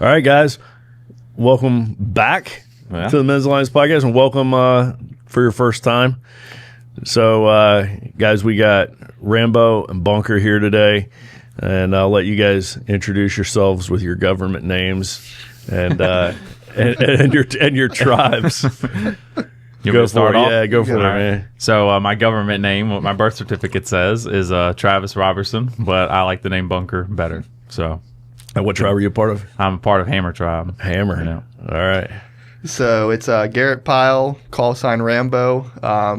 All right, guys. Welcome back to the Men's Alliance podcast, and welcome for your first time. So, guys, we got Rambo and Bunker here today, and I'll let you guys introduce yourselves with your government names and your tribes. You want to start off? Yeah, go for it, man. So my government name, what my birth certificate says, is Travis Robertson, but I like the name Bunker better. So, and what tribe are you a part of? I'm a part of Hammer Tribe. Hammer. Yeah. All right. So it's Garrett Pyle, call sign Rambo,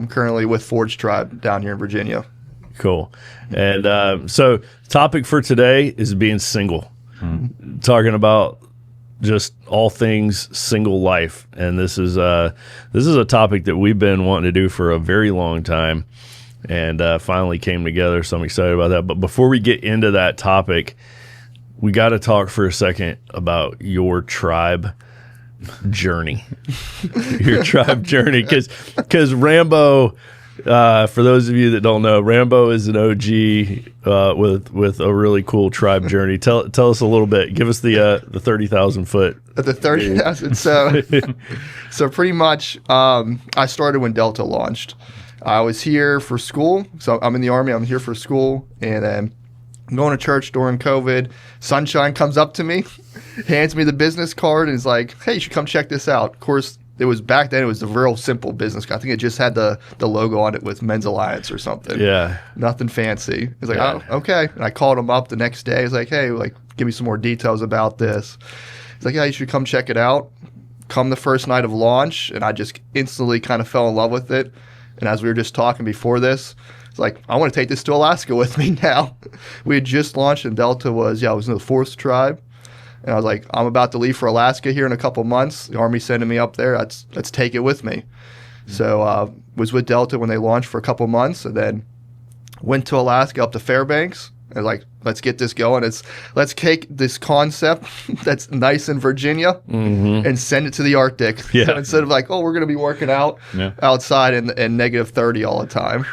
currently with Forge Tribe down here in Virginia. Cool. And so topic for today is being single. Talking about just all things single life. And this is a topic that we've been wanting to do for a very long time, and finally came together. So I'm excited about that. But before we get into that topic, we got to talk for a second about your tribe journey. Your tribe journey, because Rambo, for those of you that don't know, Rambo is an OG with a really cool tribe journey. Tell us a little bit. Give us the 30,000 foot. The 30,000. So pretty much, I started when Delta launched. I was here for school. So I'm in the Army. I'm here for school, and then I'm going to church during COVID. Sunshine comes up to me, hands me the business card, and is like, "Hey, you should come check this out." Of course, it was back then. It was a real simple business card. I think it just had the logo on it with Men's Alliance or something. Yeah, nothing fancy. He's like, "Oh, okay." And I called him up the next day. He's like, "Hey, give me some more details about this." He's like, "Yeah, you should come check it out." Come the first night of launch, and I just instantly kind of fell in love with it. And as we were just talking before this, it's like, I want to take this to Alaska with me now. We had just launched, and Delta was in the 4th tribe. And I was like, I'm about to leave for Alaska here in a couple months. The Army's sending me up there. Let's take it with me. So was with Delta when they launched for a couple months, and then went to Alaska up to Fairbanks. And like, let's get this going. Let's take this concept that's nice in Virginia and send it to the Arctic. Yeah. So instead of like, oh, we're going to be working out outside in negative 30 all the time.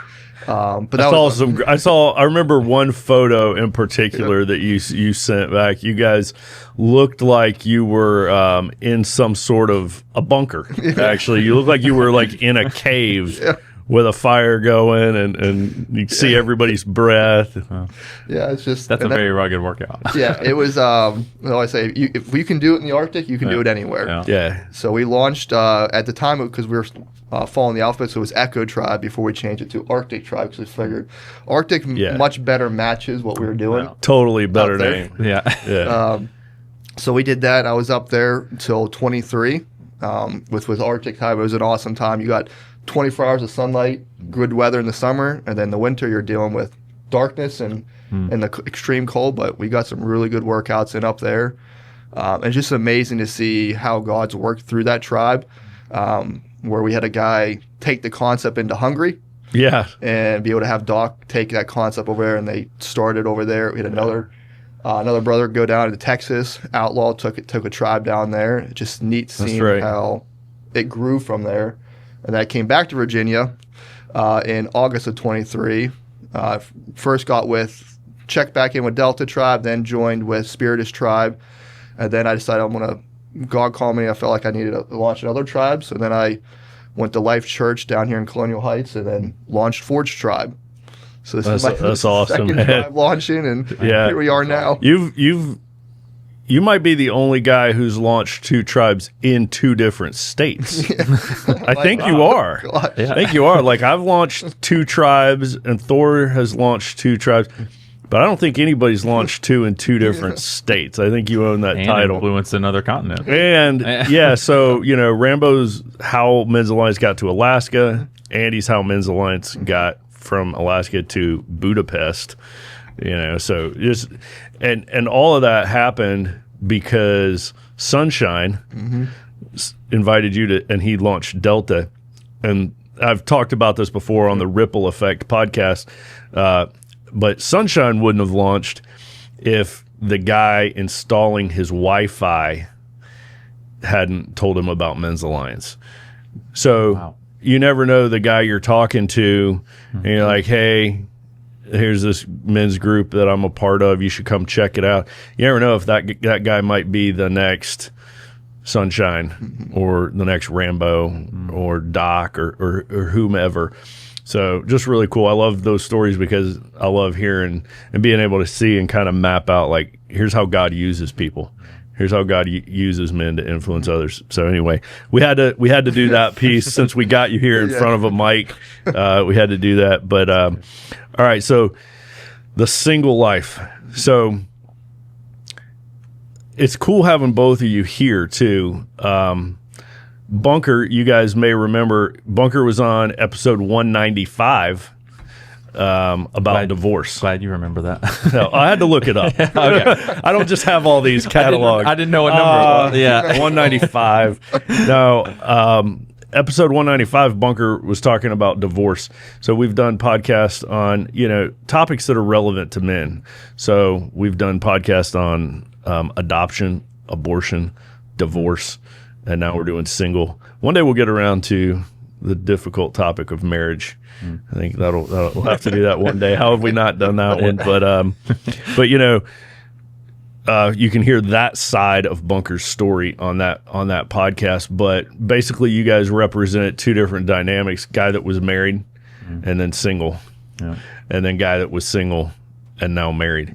But that I remember one photo in particular that you sent back. You guys looked like you were in some sort of a bunker. Actually, you looked like you were like in a cave with a fire going, and you see everybody's breath. Yeah, it's just that's a very rugged workout. Yeah, it was. I say if you can do it in the Arctic, you can do it anywhere. Yeah. So we launched at the time because we were following the alphabet, so it was Echo Tribe before we changed it to Arctic Tribe, because we figured Arctic much better matches what we were doing. Totally better name. Yeah. So we did that. I was up there until 23 with Arctic Tribe. It was an awesome time. You got 24 hours of sunlight, good weather in the summer, and then the winter you're dealing with darkness and the extreme cold. But we got some really good workouts in up there, and it's just amazing to see how God's worked through that tribe. Where we had a guy take the concept into Hungary, and be able to have Doc take that concept over there, and they started over there. We had another brother go down to Texas. Outlaw took a tribe down there. It's just neat seeing how it grew from there. And that came back to Virginia in August of 23. First checked back in with Delta Tribe, then joined with Spiritus Tribe. And then I decided God called me. I felt like I needed to launch another tribe. So then I went to Life Church down here in Colonial Heights, and then launched Forge Tribe. So this is my second tribe launching, and here we are now. You might be the only guy who's launched 2 tribes in 2 different states. I think you are. I think you are. Like, I've launched 2 tribes, and Thor has launched 2 tribes. But I don't think anybody's launched 2 in 2 different states. I think you own that title. Influenced another continent. And so Rambo's how Men's Alliance got to Alaska. Andy's how Men's Alliance got from Alaska to Budapest. So just and all of that happened because Sunshine invited you to, and he launched Delta. And I've talked about this before on the Ripple Effect podcast. But Sunshine wouldn't have launched if the guy installing his Wi-Fi hadn't told him about Men's Alliance. So you never know the guy you're talking to, and you're like, hey, here's this men's group that I'm a part of. You should come check it out. You never know if that guy might be the next Sunshine or the next Rambo or Doc or whomever. So just really cool. I love those stories because I love hearing and being able to see and kind of map out, like, here's how God uses people. Here's how God uses men to influence others. So anyway, we had to do that piece since we got you here in front of a mic. We had to do that. But all right, so the single life. So it's cool having both of you here too. Bunker, you guys may remember, Bunker was on episode 195 about divorce. Glad you remember that. No, I had to look it up. Okay. I don't just have all these catalogs. I didn't know what number it was. Yeah. 195. No, episode 195, Bunker was talking about divorce. So we've done podcasts on, topics that are relevant to men. So we've done podcasts on adoption, abortion, divorce, and now we're doing single. One day we'll get around to the difficult topic of marriage. I think we'll have to do that one day. How have we not done that one? But you can hear that side of Bunker's story on that podcast. But basically, you guys represent two different dynamics: guy that was married and then single, and then guy that was single and now married.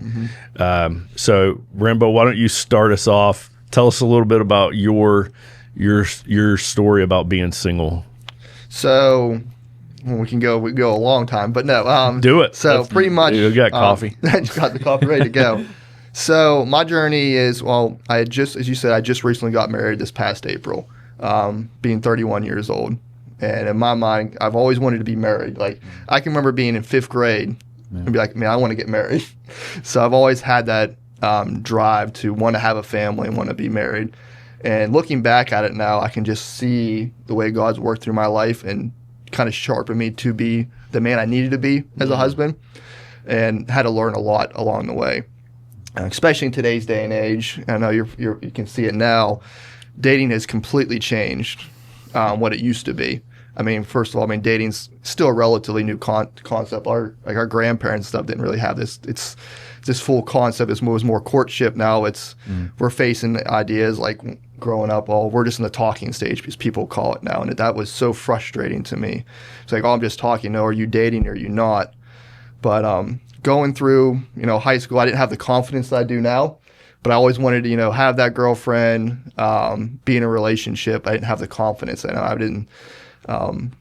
So Rambo, why don't you start us off? Tell us a little bit about your story about being single. So we go a long time, but no. Do it. So pretty much. You got coffee. I just got the coffee ready to go. So my journey is, as you said, I just recently got married this past April, being 31 years old. And in my mind, I've always wanted to be married. Like, I can remember being in 5th grade and be like, man, I want to get married. So I've always had that drive to want to have a family and want to be married. And looking back at it now, I can just see the way God's worked through my life and kind of sharpened me to be the man I needed to be as a husband, and had to learn a lot along the way. Especially in today's day and age, I know you can see it now. Dating has completely changed what it used to be. I mean, first of all, dating's still a relatively new concept. Our grandparents' stuff didn't really have this. It's this full concept. It was more courtship. Now we're facing ideas like growing up. We're just in the talking stage, because people call it now, and that was so frustrating to me. It's like, I'm just talking. No, are you dating or are you not? But going through high school, I didn't have the confidence that I do now. But I always wanted to have that girlfriend, be in a relationship. I didn't have the confidence. I didn't. And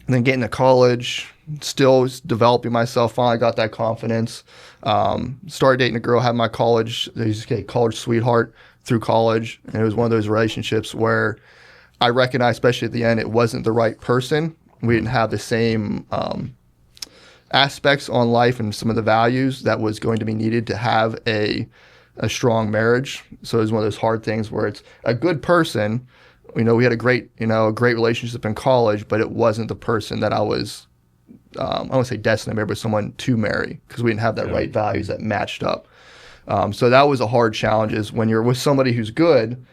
then getting to college, still developing myself. Finally got that confidence. Started dating a girl, had my college sweetheart through college. And it was one of those relationships where I recognized, especially at the end, it wasn't the right person. We didn't have the same aspects on life and some of the values that was going to be needed to have a strong marriage. So it was one of those hard things where it's a good person. We had a great relationship in college, but it wasn't the person that I was, I don't want to say destined to marry, but someone to marry, because we didn't have that right values that matched up. So that was a hard challenge, is when you're with somebody who's good,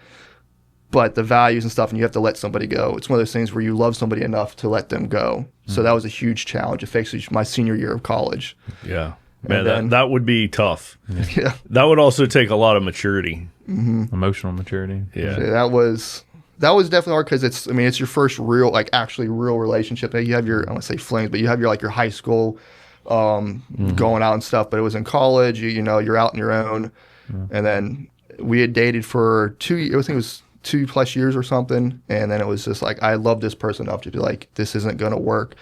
but the values and stuff, and you have to let somebody go. It's one of those things where you love somebody enough to let them go. So that was a huge challenge. It faced my senior year of college. Yeah. Man, that would be tough. Yeah. That would also take a lot of maturity. Emotional maturity. Yeah. So that was definitely hard, because it's your first real relationship. You have your, I don't want to say flings, but you have your high school going out and stuff. But it was in college, you're out on your own. And then we had dated for 2 years. I think it was 2+ years or something. And then it was just like, I love this person enough to be like, this isn't going to work.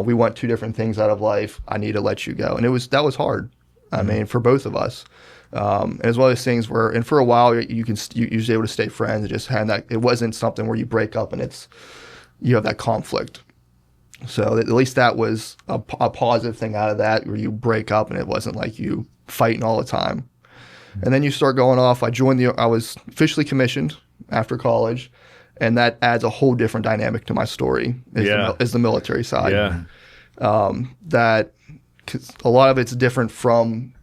We want two different things out of life. I need to let you go. And that was hard. I mean, for both of us. And it's one of those things where, and for a while, you usually able to stay friends and just hand that. It wasn't something where you break up and you have that conflict. So at least that was a positive thing out of that, where you break up and it wasn't like you fighting all the time. And then you start going off. I was officially commissioned after college, and that adds a whole different dynamic to my story. Is the military side. Yeah. That, cause a lot of it's different from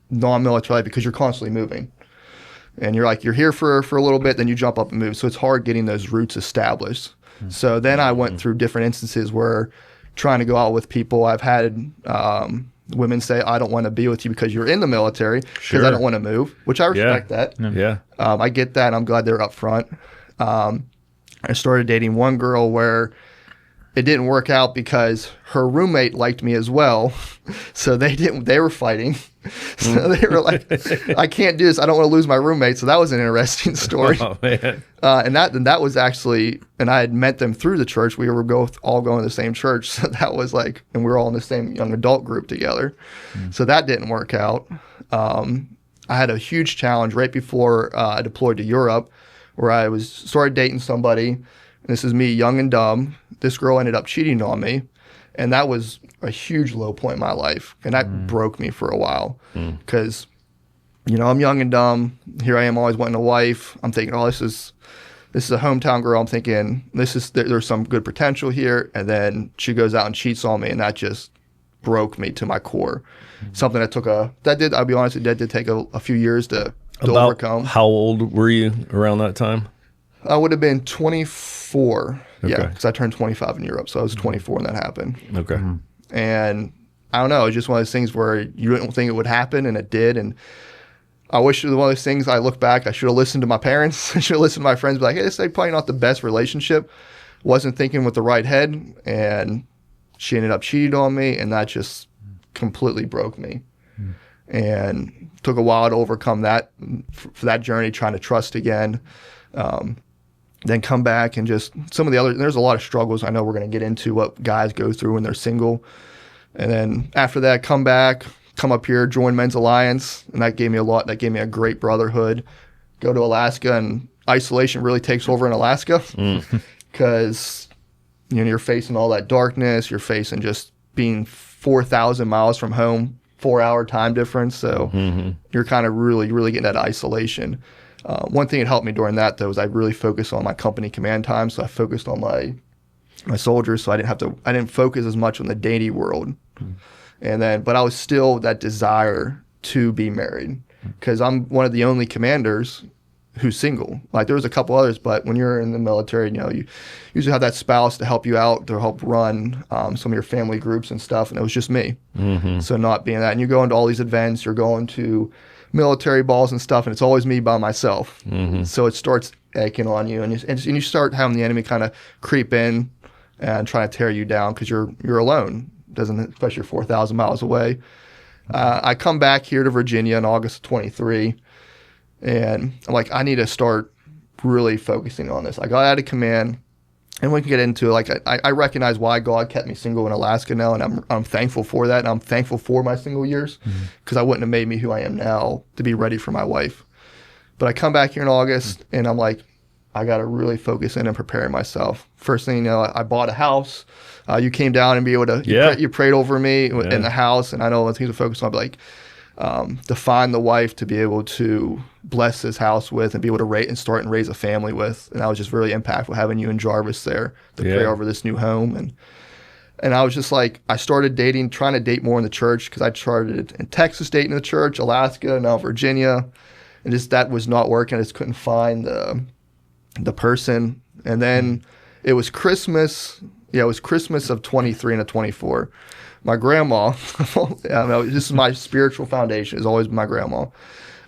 non-military, because you're constantly moving, and you're here for a little bit, then you jump up and move. So it's hard getting those roots established. So then I went through different instances where trying to go out with people. I've had, Women say, I don't want to be with you because you're in the military, because Sure. I don't want to move, which I respect that. Yeah. I get that, and I'm glad they're upfront. I started dating one girl where it didn't work out because her roommate liked me as well. So they were fighting. So they were like, I can't do this. I don't want to lose my roommate. So that was an interesting story. Oh man. And that was actually, and I had met them through the church. We were both all going to the same church. So that was like, and we were all in the same young adult group together. So that didn't work out. I had a huge challenge right before I deployed to Europe, where I started dating somebody. And this is me, young and dumb. This girl ended up cheating on me. And that was a huge low point in my life. And that broke me for a while. Because, I'm young and dumb. Here I am always wanting a wife. I'm thinking, oh, this is a hometown girl. I'm thinking, there's some good potential here. And then she goes out and cheats on me. And that just broke me to my core. Something that I'll be honest, it did take a few years to overcome. How old were you around that time? I would have been 24. Okay. Yeah, because I turned 25 in Europe. So I was 24 when that happened. Okay. And I don't know, it's just one of those things where you didn't think it would happen, and it did. And I wish it was one of those things, I look back, I should have listened to my parents. I should have listened to my friends, be like, hey, this is probably not the best relationship. Wasn't thinking with the right head, and she ended up cheating on me, and that just completely broke me. And took a while to overcome that, for that journey, trying to trust again. Then come back and just some of the other, there's a lot of struggles I know we're going to get into what guys go through when they're single. And then after that, come up here, join Men's Alliance. And that gave me a lot. That gave me a great brotherhood. Go to Alaska, and isolation really takes over in Alaska because, you're facing all that darkness. You're facing just being 4,000 miles from home, 4-hour time difference. So you're kind of really getting that isolation. One thing that helped me during that, though, is I really focused on my company command time. So I focused on my soldiers, so I didn't focus as much on the dating world. But I was still that desire to be married, because I'm one of the only commanders who's single. Like, there was a couple others, but when you're in the military, you usually have that spouse to help you out, to help run some of your family groups and stuff. And it was just me. So not being that, and you go into all these events, you're going to military balls and stuff, and it's always me by myself. So it starts aching on you, and you start having the enemy kind of creep in and try to tear you down because you're alone. Especially you're 4,000 miles away. I come back here to Virginia in August of 23, and I'm like, I need to start really focusing on this. I got out of command, and we can get into it. I recognize why God kept me single in Alaska now, and I'm thankful for that, and I'm thankful for my single years, because I wouldn't have made me who I am now to be ready for my wife. But I come back here in August, and I'm like, I got to really focus in and prepare myself. First thing I bought a house. You came down and be able to, you prayed over me in the house, and I know one thing to focus on, like, to find the wife to be able to bless this house with and be able to start and raise a family with. And that was just really impactful, having you and Jarvis there to pray over this new home. And I was just like, I started trying to date more in the church, because I started in Texas dating in the church, Alaska, now Virginia, and just that was not working. I just couldn't find the person. And then it was Christmas. Yeah, it was Christmas of 23 and of 24. My grandma, this is my spiritual foundation, has always been my grandma.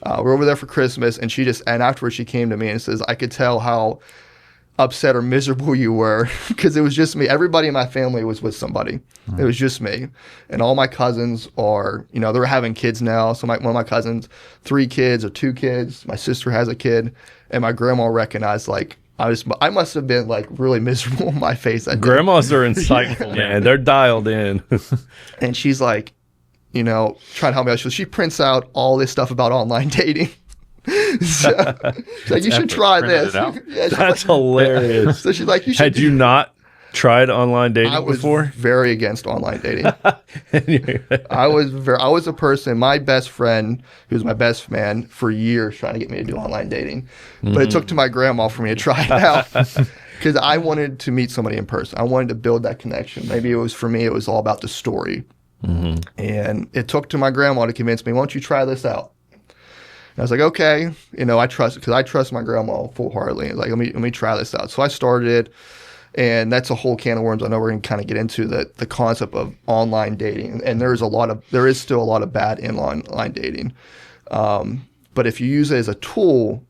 We're over there for Christmas, and and afterwards she came to me and says, I could tell how upset or miserable you were, because it was just me. Everybody in my family was with somebody. It was just me. And all my cousins are, they're having kids now. So one of my cousins, 3 kids or 2 kids. My sister has a kid. And my grandma recognized, like, I must have been, like, really miserable on my face. Grandmas are insightful, man. They're dialed in. And she's like, trying to help me out. She prints out all this stuff about online dating. So, she's like, you should try this. Yeah, that's hilarious. So she's like, you should. Had you not tried online dating before? I was very against online dating. I was a person, my best friend, who was my best man for years, trying to get me to do online dating. But it took to my grandma for me to try it out, because I wanted to meet somebody in person. I wanted to build that connection. Maybe for me, it was all about the story. And it took to my grandma to convince me, why don't you try this out? And I was like, okay, I trust, because I trust my grandma full-heartedly. Like, let me try this out. So I started it. And that's a whole can of worms. I know we're going to kind of get into the concept of online dating, and there is still a lot of bad online dating. But if you use it as a tool,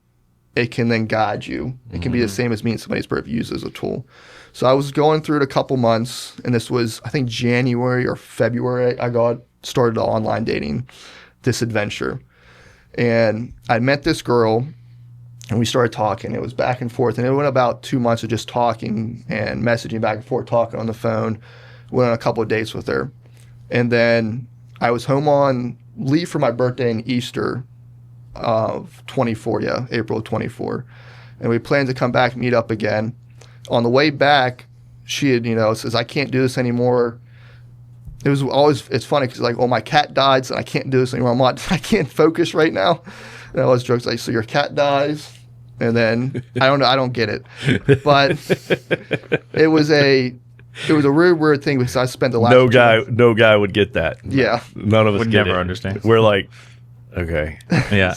it can then guide you. It can be the same as meeting somebody's birth if you use it as a tool. So I was going through it a couple months, and this was, I think, January or February. I got started online dating, this adventure. And I met this girl, and we started talking. It was back and forth, and it went about 2 months of just talking and messaging back and forth, talking on the phone. Went on a couple of dates with her. And then I was home on leave for my birthday and Easter of 24, April of 24. And we planned to come back, meet up again. On the way back, she had, says, I can't do this anymore. It was always, it's funny because like, oh, my cat died, so I can't do this anymore. I can't focus right now. And I was jokes like, so your cat dies? And then, I don't know, I don't get it. But it was a really weird thing because I spent the last no guy would get that. Yeah. None of us would get never it. understand. We're like, okay. Yeah.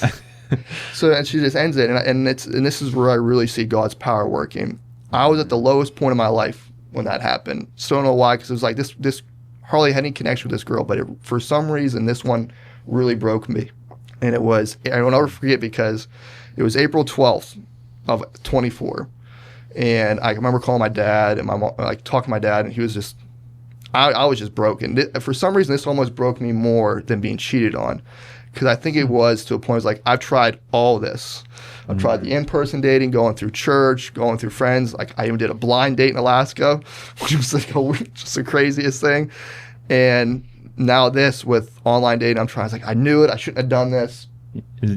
So and she just ends it, and this is where I really see God's power working. I was at the lowest point of my life when that happened. Still don't know why, because it was like this hardly had any connection with this girl, but for some reason this one really broke me. And I will never forget, because it was April 12th of 24, and I remember calling my dad and my mom, like talking to my dad, and he was just, I was just broken. For some reason, this almost broke me more than being cheated on. Because I think it was to a point, it was like, I've tried all this. I've tried the in-person dating, going through church, going through friends. Like, I even did a blind date in Alaska, which was like just the craziest thing. And now this with online dating, I'm trying. It's like, I knew it. I shouldn't have done this.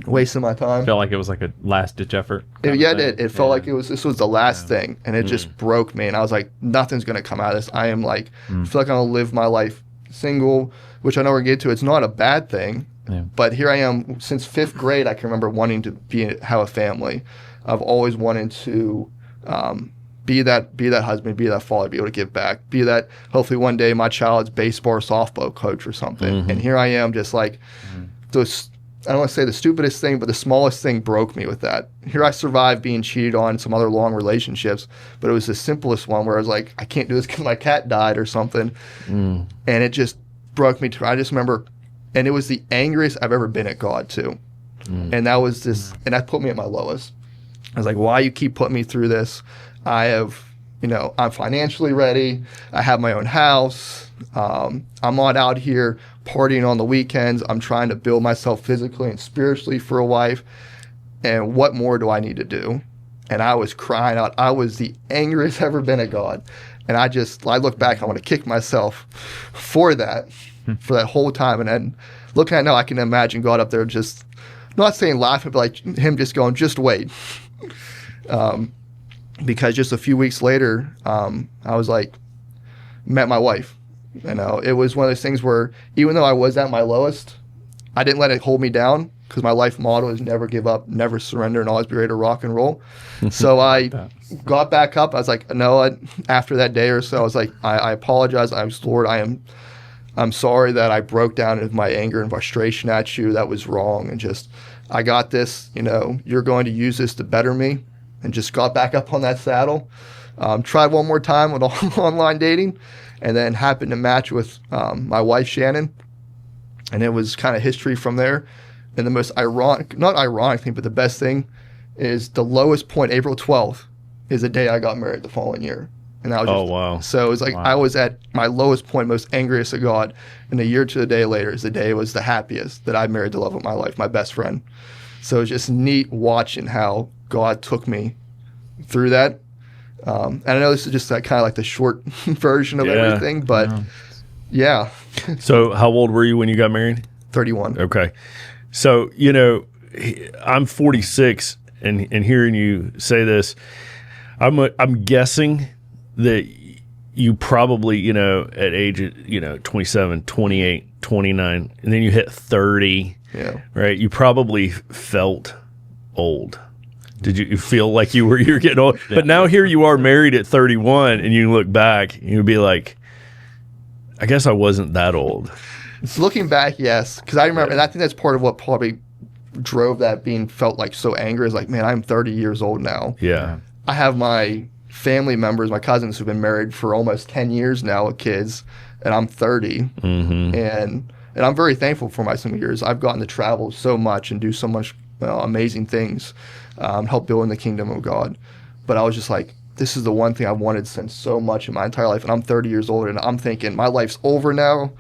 Wasting my time. Felt like it was like a last-ditch effort. It felt like this was the last thing. And it just broke me. And I was like, nothing's going to come out of this. I am like, I feel like I'm going to live my life single, which I know we're going to get to. It's not a bad thing. Yeah. But here I am since 5th grade. I can remember wanting to have a family. I've always wanted to be that husband, be that father, be able to give back, be that hopefully one day my child's baseball or softball coach or something. And here I am, just like those. I don't want to say the stupidest thing, but the smallest thing broke me with that. Here I survived being cheated on in some other long relationships, but it was the simplest one where I was like, I can't do this because my cat died or something, and it just broke me. I just remember. And it was the angriest I've ever been at God too. And that was and that put me at my lowest. I was like, why you keep putting me through this? I have, I'm financially ready. I have my own house. I'm not out here partying on the weekends. I'm trying to build myself physically and spiritually for a wife. And what more do I need to do? And I was crying out. I was the angriest I've ever been at God. And I look back, I want to kick myself for that whole time. And then looking at it now, I can imagine God up there just, not saying laughing, but like him just going, just wait. Because just a few weeks later, I was like, met my wife. It was one of those things where even though I was at my lowest, I didn't let it hold me down, because my life motto is never give up, never surrender, and always be ready to rock and roll. So I got back up. I was like, no, after that day or so, I was like, I apologize. Lord, I'm sorry that I broke down in my anger and frustration at you. That was wrong. And just, I got this, you're going to use this to better me. And just got back up on that saddle. Tried one more time with online dating, and then happened to match with my wife, Shannon. And it was kind of history from there. And the most not ironic thing, but the best thing is the lowest point, April 12th, is the day I got married the following year. And that was wow. So it was like, I was at my lowest point, most angriest at God. And a year to the day later is the day it was the happiest that I married the love of my life, my best friend. So it was just neat watching how God took me through that. And I know this is just that kind of like the short version of everything, but yeah. So how old were you when you got married? 31. Okay. So, I'm 46, and hearing you say this, I'm guessing that you probably, at age, 27, 28, 29, and then you hit 30, right? You probably felt old. Did you feel like you're getting old? But now here you are married at 31, and you look back and you'd be like, I guess I wasn't that old. So looking back, yes, because I remember, and I think that's part of what probably drove that, felt like so angry, is like, man, I'm 30 years old now. Yeah. I have my family members, my cousins who've been married for almost 10 years now with kids, and I'm 30. Mm-hmm. And I'm very thankful for my single years. I've gotten to travel so much and do so much amazing things, help building the kingdom of God. But I was just like, this is the one thing I've wanted since so much in my entire life. And I'm 30 years old, and I'm thinking my life's over now.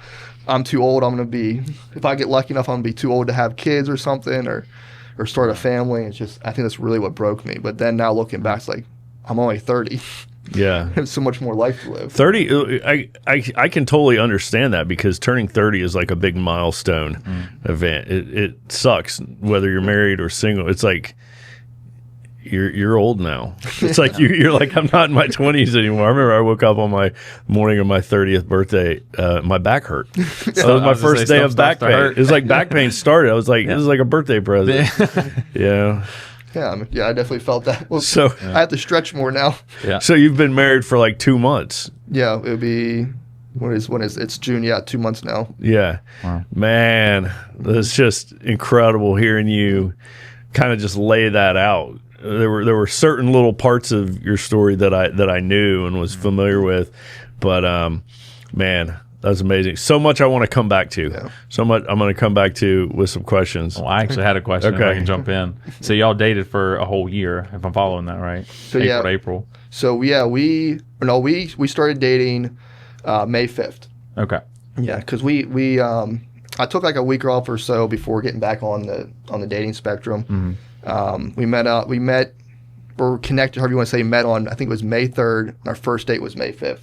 I'm too old. I'm going to be, if I get lucky enough, I'm going to be too old to have kids or something, or start a family. It's just, I think that's really what broke me. But then now looking back, it's like, I'm only 30. Yeah. There's so much more life to live. 30, I can totally understand that, because turning 30 is like a big milestone event. It sucks whether you're married or single. It's like you're old now. It's like you're like, I'm not in my 20s anymore. I remember I woke up on my morning of my 30th birthday, my back hurt. That was my first day of back pain. It was like back pain started. I was like, this is like a birthday present. Yeah. Yeah, I definitely felt that. Well, So I have to stretch more now. Yeah. So you've been married for like 2 months. Yeah, it'll be when is it's June? Yeah, 2 months now. Yeah. Wow. Man, it's just incredible hearing you kind of just lay that out. There were certain little parts of your story that I knew and was familiar with, but man, that's amazing. So much I want to come back to. Yeah. So much I'm going to come back to with some questions. Well, I actually had a question. If Okay. I can jump in. So y'all dated for a whole year, if I'm following that right? So, April yeah. to April. So yeah, we started dating May 5th. Okay. Yeah, because I took like a week off or so before getting back on the dating spectrum. We met, or connected, however you want to say, met on, I think it was May 3rd, and our first date was May 5th.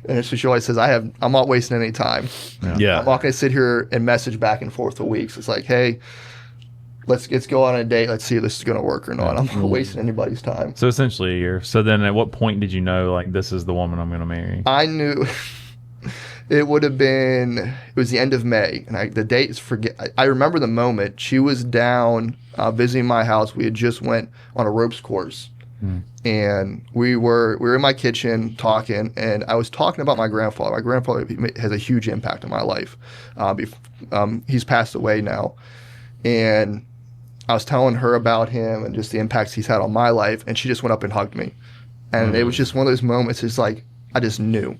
And so she always says, I'm not wasting any time. Yeah. I'm not going to sit here and message back and forth for weeks. It's like, hey, let's go on a date. Let's see if this is going to work or not. I'm not wasting anybody's time. So essentially a year. So then at what point did you know, like, this is the woman I'm going to marry? I knew it was the end of May, and the date is I remember the moment. She was down visiting my house. We had just went on a ropes course, and we were in my kitchen talking, and I was talking about my grandfather. My grandfather has a huge impact on my life. He's passed away now, and I was telling her about him and just the impacts he's had on my life, and she just went up and hugged me, and it was just one of those moments. It's like I just knew.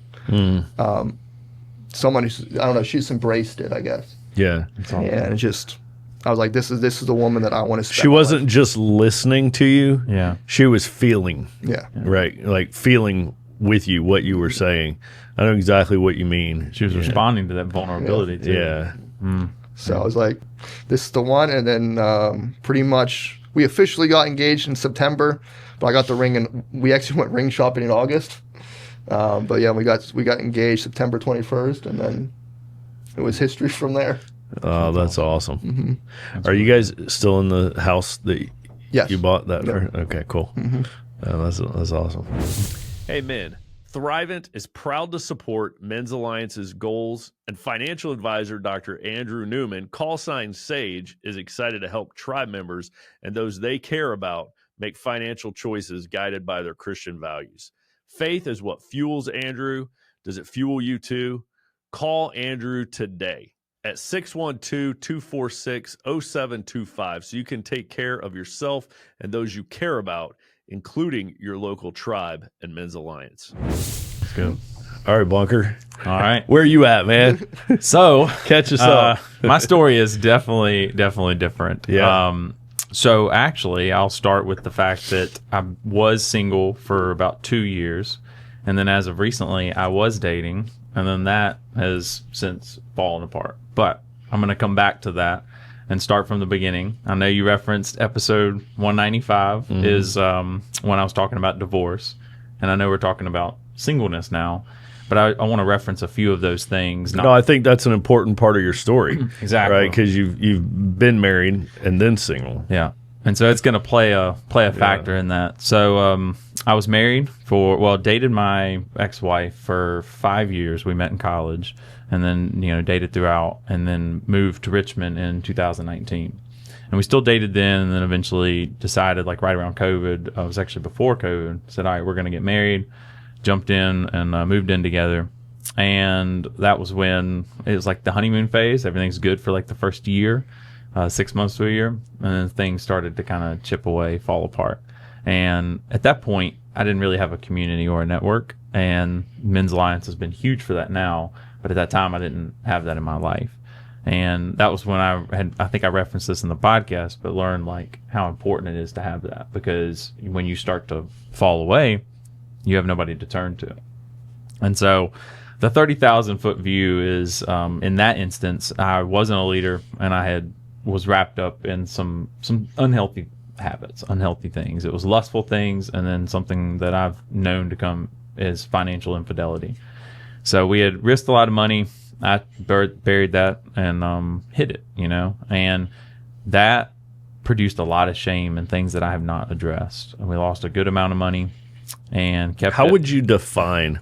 Someone who's, I don't know, she just embraced it, I guess. Yeah. And it just, I was like, this is the woman that I want to spend She my wasn't life. just listening to you. Yeah. She was feeling. Yeah. Right. Like feeling with you what you were saying. I know exactly what you mean. She was responding to that vulnerability too. Yeah. So I was like, this is the one. And then pretty much we officially got engaged in September, but I got the ring, and we actually went ring shopping in August. But yeah, we got engaged September 21st, and then it was history from there. Oh, that's awesome. Are you guys still in the house that Yes. you bought that? Yep. Okay, cool. That's awesome. Hey, men. Thrivent is proud to support Men's Alliance's goals, and financial advisor Dr. Andrew Newman, call sign Sage, is excited to help tribe members and those they care about make financial choices guided by their Christian values. Faith is what fuels Andrew. Does it fuel you too? Call Andrew today at 612-246-0725 so you can take care of yourself and those you care about, including your local tribe and Men's Alliance. That's good. All right, Bunker. All right. Where you at, man? So Catch us up. my story is definitely different. Yeah. So actually, I'll start with the fact that I was single for about 2 years, and then as of recently, I was dating, and then that has since fallen apart. But I'm going to come back to that and start from the beginning. I know you referenced episode 195 is when I was talking about divorce, and I know we're talking about singleness now, but I want to reference a few of those things. No, I think that's an important part of your story. Exactly. Right, because you've been married and then single. Yeah. And so it's going to play a factor in that. So I was married dated my ex-wife for 5 years. We met in college, and then, dated throughout, and then moved to Richmond in 2019. And we still dated then, and then eventually decided, like right around COVID, it was actually before COVID, said, all right, we're going to get married, jumped in and moved in together. And that was when it was like the honeymoon phase. Everything's good for like the first year. 6 months to a year, and then things started to kind of chip away, fall apart. And at that point, I didn't really have a community or a network, and Men's Alliance has been huge for that now. But at that time, I didn't have that in my life. And that was when I think I referenced this in the podcast, but learned like how important it is to have that, because when you start to fall away, you have nobody to turn to. And so the 30,000 foot view is, in that instance, I wasn't a leader, and I was wrapped up in some unhealthy habits, unhealthy things. It was lustful things, and then something that I've known to come is financial infidelity. So we had risked a lot of money. I buried that and hid it, and that produced a lot of shame and things that I have not addressed. And we lost a good amount of money and kept How it. would you define,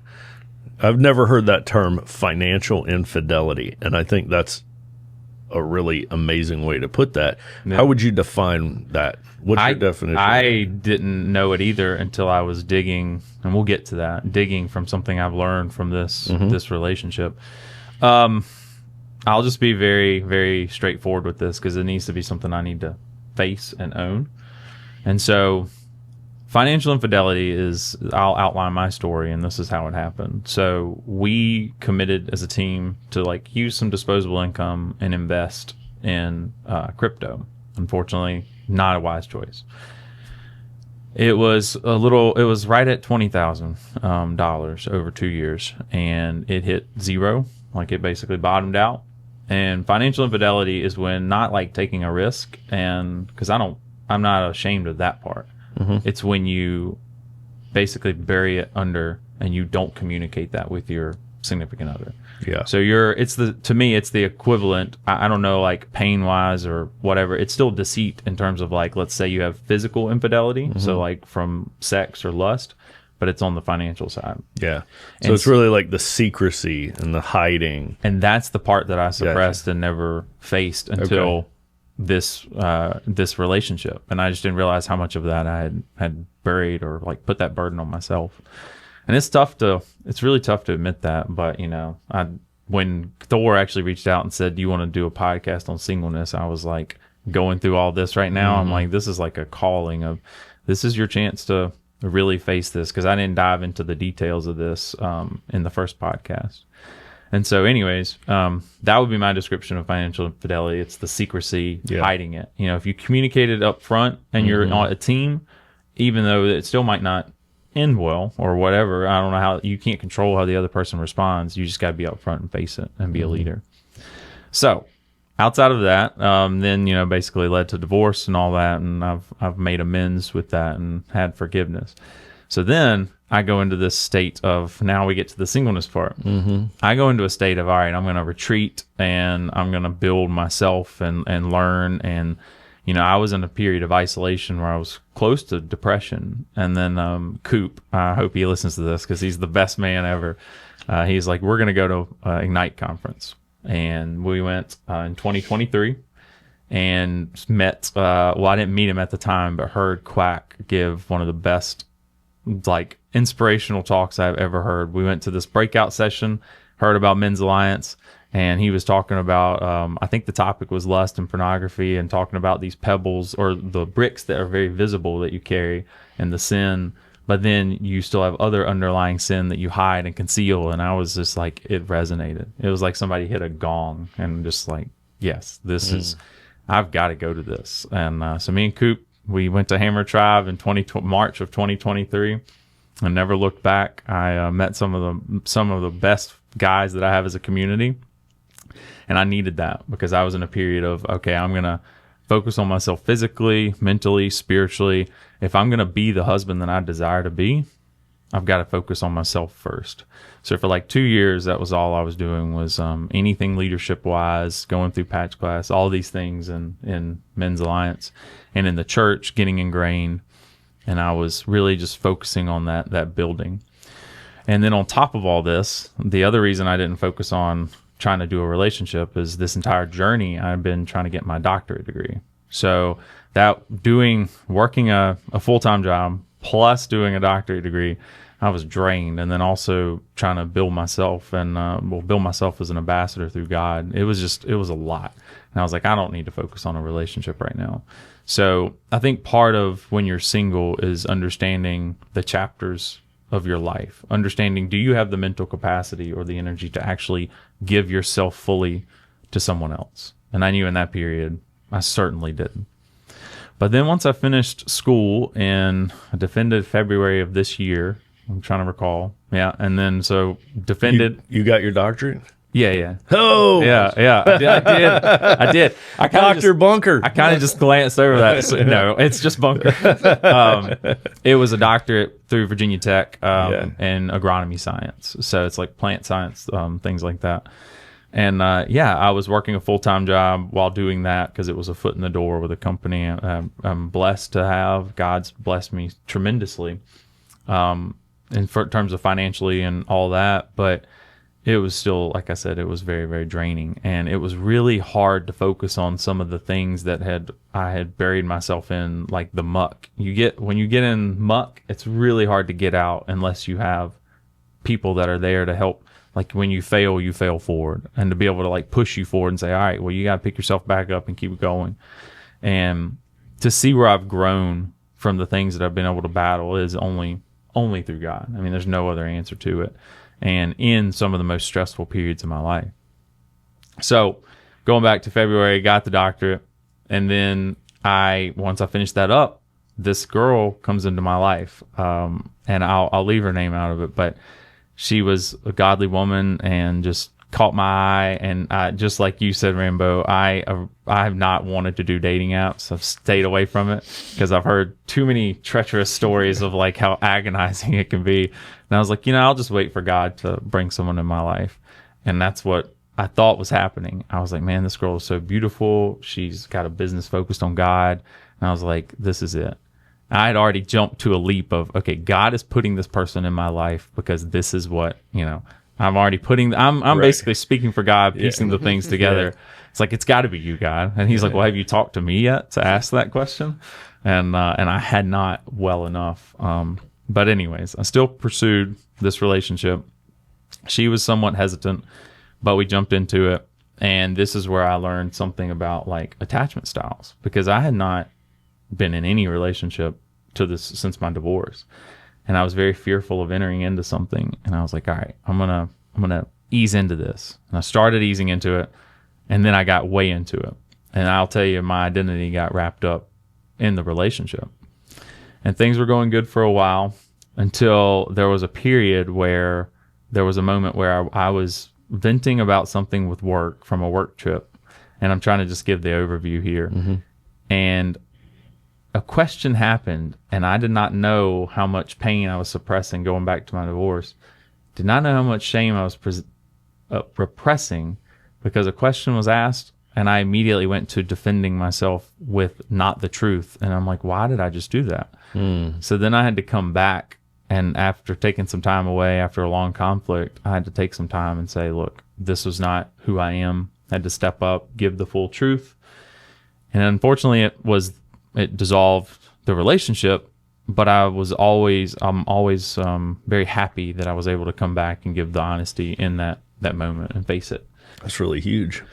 I've never heard that term, financial infidelity, and I think that's a really amazing way to put that. Yeah. How would you define that? What's your definition? I didn't know it either until I was digging, and we'll get to that, digging from something I've learned from this relationship. I'll just be very, very straightforward with this, because it needs to be something I need to face and own. And so financial infidelity is, I'll outline my story, and this is how it happened. So we committed as a team to like use some disposable income and invest in crypto. Unfortunately, not a wise choice. It was right at $20,000 over 2 years, and it hit zero. Like it basically bottomed out. And financial infidelity is when not like taking a risk, and because I'm not ashamed of that part. It's when you basically bury it under and you don't communicate that with your significant other. Yeah. So to me, it's the equivalent. I don't know, like pain wise or whatever. It's still deceit in terms of like, let's say you have physical infidelity. So like from sex or lust, but it's on the financial side. Yeah. So it's really like the secrecy and the hiding. And that's the part that I suppressed and never faced until this relationship. And I just didn't realize how much of that I had buried or like put that burden on myself. And it's really tough to admit that. But, when Thor actually reached out and said, do you want to do a podcast on singleness? I was like going through all this right now. I'm like, this is like a calling of, this is your chance to really face this, because I didn't dive into the details of this in the first podcast. And so anyways, that would be my description of financial infidelity. It's the secrecy, hiding it. If you communicate it up front and you're on a team, even though it still might not end well or whatever, I don't know how, you can't control how the other person responds. You just got to be up front and face it and be a leader. So outside of that, then, basically led to divorce and all that. And I've made amends with that and had forgiveness. So then I go into this state of, now we get to the singleness part. I go into a state of, all right, I'm going to retreat and I'm going to build myself and learn. And, I was in a period of isolation where I was close to depression. And then Coop, I hope he listens to this because he's the best man ever. He's like, we're going to go to Ignite conference. And we went in 2023 and met, I didn't meet him at the time, but heard Quack give one of the best like inspirational talks I've ever heard. We went to this breakout session, heard about Men's Alliance, and he was talking about, I think the topic was lust and pornography, and talking about these pebbles or the bricks that are very visible that you carry and the sin, but then you still have other underlying sin that you hide and conceal. And I was just like, it resonated. It was like somebody hit a gong, and just like, yes, this is, I've got to go to this. And so me and Coop, we went to Hammer Tribe in March of 2023 and never looked back. I met some of the best guys that I have as a community, and I needed that because I was in a period of, okay, I'm going to focus on myself physically, mentally, spiritually. If I'm going to be the husband that I desire to be, I've got to focus on myself first. So for like 2 years, that was all I was doing was anything leadership wise, going through patch class, all these things in Men's Alliance and in the church, getting ingrained. And I was really just focusing on that building. And then on top of all this, the other reason I didn't focus on trying to do a relationship is this entire journey I've been trying to get my doctorate degree. So that working a full-time job plus doing a doctorate degree, I was drained, and then also trying to build myself and build myself as an ambassador through God. It was a lot. And I was like, I don't need to focus on a relationship right now. So I think part of when you're single is understanding the chapters of your life, understanding, do you have the mental capacity or the energy to actually give yourself fully to someone else? And I knew in that period, I certainly didn't. But then once I finished school in, I defended February of this year. I'm trying to recall. Yeah. And then so defended. You got your doctorate? Yeah. Oh, yeah. I did. Dr. Bunker. I kind of just glanced over that. So, no, it's just Bunker. It was a doctorate through Virginia Tech in agronomy science. So it's like plant science, things like that. And I was working a full-time job while doing that because it was a foot in the door with a company I'm blessed to have. God's blessed me tremendously in terms of financially and all that. But it was still, like I said, it was very, very draining. And it was really hard to focus on some of the things that I had buried myself in, like the muck. When you get in muck, it's really hard to get out unless you have people that are there to help. Like when you fail forward, and to be able to like push you forward and say, all right, well, you got to pick yourself back up and keep going. And to see where I've grown from the things that I've been able to battle is only through God. I mean, there's no other answer to it. And in some of the most stressful periods of my life. So going back to February, got the doctorate. And then once I finished that up, this girl comes into my life. And I'll leave her name out of it, but she was a godly woman and just caught my eye. And just like you said, Rambo, I have not wanted to do dating apps. I've stayed away from it because I've heard too many treacherous stories of like how agonizing it can be. And I was like, I'll just wait for God to bring someone in my life. And that's what I thought was happening. I was like, man, this girl is so beautiful. She's got a business focused on God. And I was like, this is it. I had already jumped to a leap of, okay, God is putting this person in my life because this is what, I'm already I'm right. Basically speaking for God, piecing the things together. It's like, it's got to be you, God. And he's like, well, have you talked to me yet to ask that question? And I had not well enough. But anyways, I still pursued this relationship. She was somewhat hesitant, but we jumped into it. And this is where I learned something about like attachment styles, because I had not been in any relationship since my divorce. And I was very fearful of entering into something. And I was like, all right, I'm going to ease into this. And I started easing into it. And then I got way into it. And I'll tell you, my identity got wrapped up in the relationship. And things were going good for a while until there was a period where there was a moment where I was venting about something with work from a work trip. And I'm trying to just give the overview here. Mm-hmm. And a question happened, and I did not know how much pain I was suppressing going back to my divorce. Did not know how much shame I was repressing, because a question was asked, and I immediately went to defending myself with not the truth. And I'm like, why did I just do that? So then I had to come back, and after taking some time away, after a long conflict, I had to take some time and say, look, this was not who I am. I had to step up, give the full truth. And unfortunately, it dissolved the relationship, but I'm always very happy that I was able to come back and give the honesty in that moment and face it. That's really huge.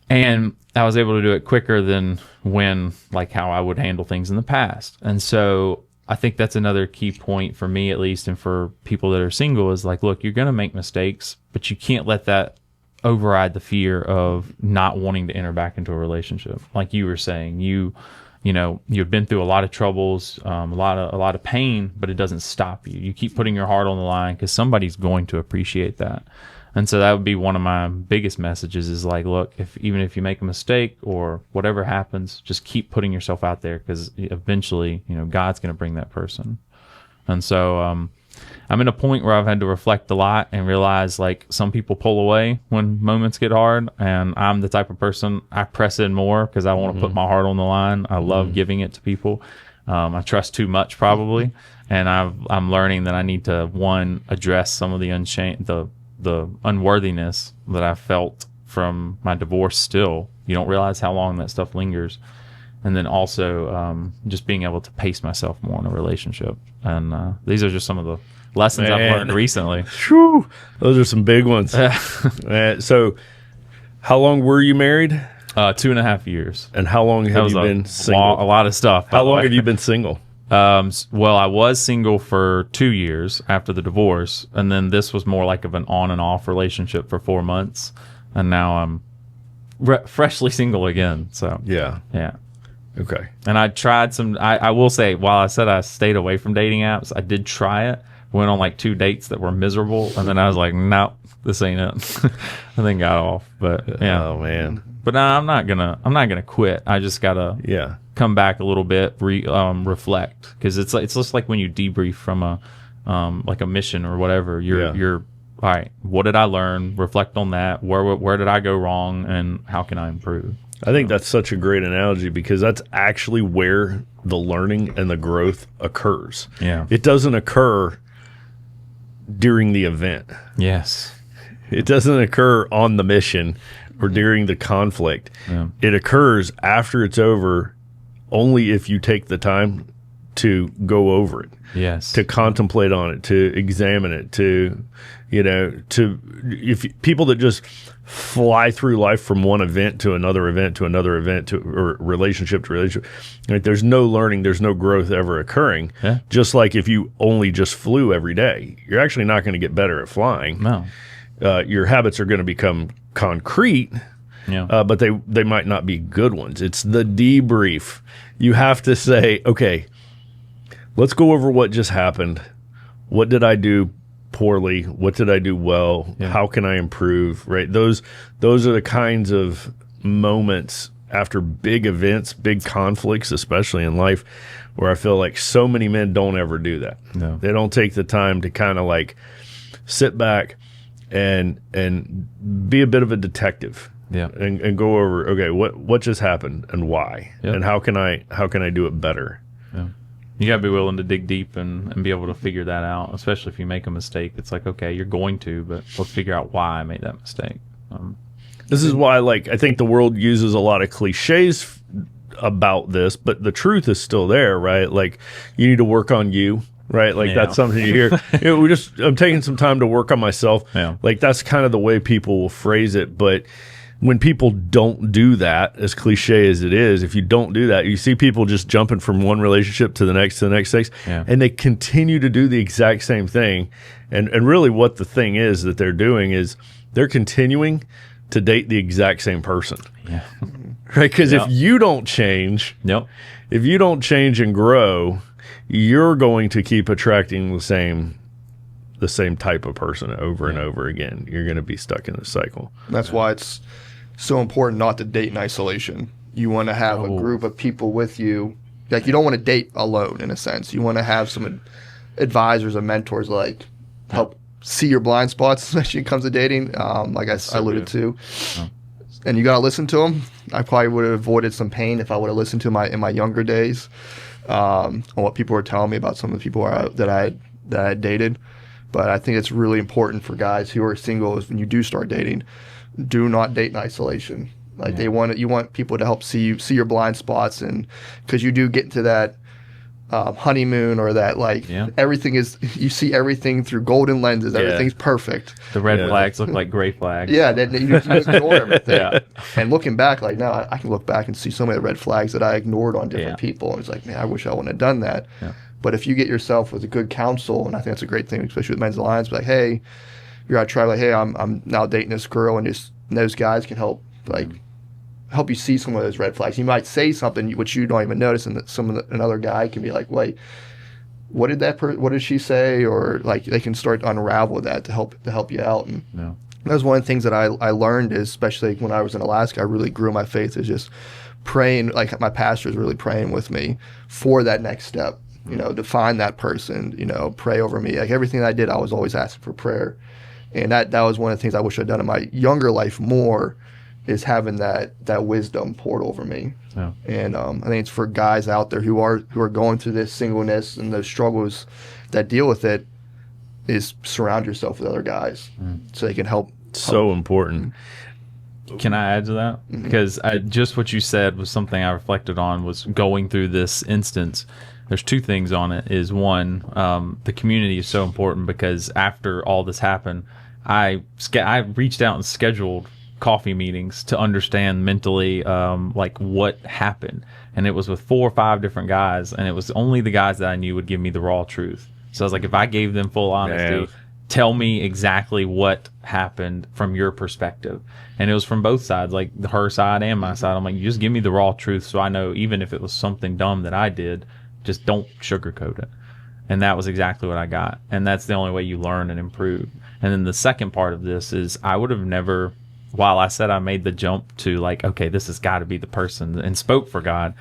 And I was able to do it quicker than how I would handle things in the past. And so I think that's another key point for me, at least, and for people that are single, is like, look, you're going to make mistakes, but you can't let that override the fear of not wanting to enter back into a relationship. Like you were saying, you've been through a lot of troubles, a lot of pain, but it doesn't stop you. You keep putting your heart on the line because somebody's going to appreciate that. And so that would be one of my biggest messages, is like, look, even if you make a mistake or whatever happens, just keep putting yourself out there, because eventually, God's going to bring that person. And so I'm in a point where I've had to reflect a lot and realize, like, some people pull away when moments get hard, and I'm the type of person, I press in more because I want to put my heart on the line. I love giving it to people. I trust too much probably, and I'm learning that I need to, address some of the unworthiness that I felt from my divorce. Still, you don't realize how long that stuff lingers. And then also just being able to pace myself more in a relationship. And these are just some of the lessons I've Man. learned recently. Whew, those are some big ones. So, how long were you married? 2.5 years. And how long have you been single? A lot of stuff. How long have you been single? Well, I was single for 2 years after the divorce, and then this was more like of an on and off relationship for 4 months, and now I'm freshly single again. So Yeah. Okay. And I tried some. I will say, while I said I stayed away from dating apps, I did try it. Went on like 2 dates that were miserable, and then I was like, nope, this ain't it. I then got off. But yeah. Oh man. But no, I'm not gonna quit. I just gotta come back a little bit, reflect, because it's just like when you debrief from a like a mission or whatever. You're all right. What did I learn? Reflect on that. Where did I go wrong, and how can I improve? I think that's such a great analogy because that's actually where the learning and the growth occurs. Yeah. It doesn't occur during the event. Yes. It doesn't occur on the mission or during the conflict. Yeah. It occurs after it's over only if you take the time to go over it. Yes. To contemplate on it, to examine it, if people that just fly through life from one event to another event to another event or relationship to relationship, right, there's no learning, there's no growth ever occurring. Yeah. Just like if you only just flew every day, you're actually not going to get better at flying. No. Your habits are going to become concrete, but they might not be good ones. It's the debrief. You have to say, okay, let's go over what just happened. What did I do poorly? What did I do well? Yeah. How can I improve? Right? Those are the kinds of moments after big events, big conflicts, especially in life, where I feel like so many men don't ever do that. No. They don't take the time to kind of like sit back and be a bit of a detective. Yeah. And go over, okay, what just happened and why? Yep. And how can I do it better? Yeah. You gotta be willing to dig deep and be able to figure that out, especially if you make a mistake. It's like, okay, you're going to, but let's figure out why I made that mistake. This is why, I think the world uses a lot of cliches about this, but the truth is still there, right? Like, you need to work on you, right? Like, that's something you hear. I'm taking some time to work on myself. Yeah. Like, that's kind of the way people will phrase it, but when people don't do that, as cliche as it is, if you don't do that, you see people just jumping from one relationship to the next, and they continue to do the exact same thing. And really what the thing is that they're doing is they're continuing to date the exact same person. Yeah. Right? Because if you don't change, if you don't change and grow, you're going to keep attracting the same type of person over and over again. You're going to be stuck in the cycle. That's why it's so important not to date in isolation. You want to have a group of people with you. Like, you don't want to date alone, in a sense. You want to have some advisors or mentors, like, help see your blind spots, especially when it comes to dating, like I alluded to. Oh. And you got to listen to them. I probably would have avoided some pain if I would have listened to in my younger days on what people were telling me about some of the people that I had dated. But I think it's really important for guys who are single is when you do start dating, do not date in isolation. Like, you want people to help see your blind spots, and because you do get into that honeymoon or that everything is, you see everything through golden lenses. Everything's perfect. The red flags look like gray flags. Yeah, then you just ignore everything. And looking back, like now, I can look back and see so many red flags that I ignored on different people. And it's like, man, I wish I wouldn't have done that. Yeah. But if you get yourself with a good counsel, and I think that's a great thing, especially with Men's Alliance, like, hey, you're out trying, like, hey, I'm now dating this girl, and those guys can help you see some of those red flags. You might say something which you don't even notice, and another guy can be like, wait, what did she say? Or like, they can start to unravel that to help you out. And that was one of the things that I learned, is especially when I was in Alaska, I really grew my faith, is just praying. Like, my pastor is really praying with me for that next step. To find that person, pray over me. Like, everything I did, I was always asking for prayer. And that was one of the things I wish I'd done in my younger life more, is having that wisdom poured over me. Yeah. And I think it's for guys out there who are going through this singleness and those struggles that deal with it, is surround yourself with other guys so they can help. So important. Can I add to that? Mm-hmm. Because just what you said was something I reflected on, was going through this instance there's two things on it. Is one, the community is so important because after all this happened, I reached out and scheduled coffee meetings to understand mentally like what happened, and it was with 4 or 5 different guys, and it was only the guys that I knew would give me the raw truth. So I was like, if I gave them full honesty, tell me exactly what happened from your perspective. And it was from both sides, like her side and my side. I'm like, you just give me the raw truth so I know, even if it was something dumb that I did, just don't sugarcoat it. And that was exactly what I got. And that's the only way you learn and improve. And then the second part of this is I would have never, while I said I made the jump to like, okay, this has got to be the person and spoke for God,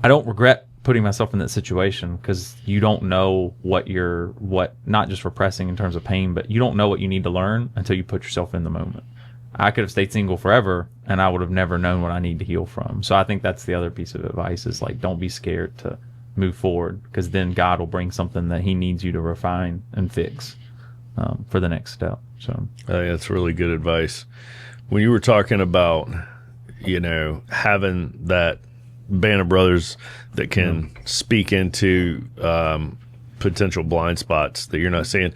I don't regret putting myself in that situation because you don't know what not just repressing in terms of pain, but you don't know what you need to learn until you put yourself in the moment. I could have stayed single forever and I would have never known what I need to heal from. So I think that's the other piece of advice is like, don't be scared to move forward because then God will bring something that he needs you to refine and fix for the next step. So I think that's really good advice. When you were talking about, having that band of brothers that can speak into potential blind spots that you're not seeing.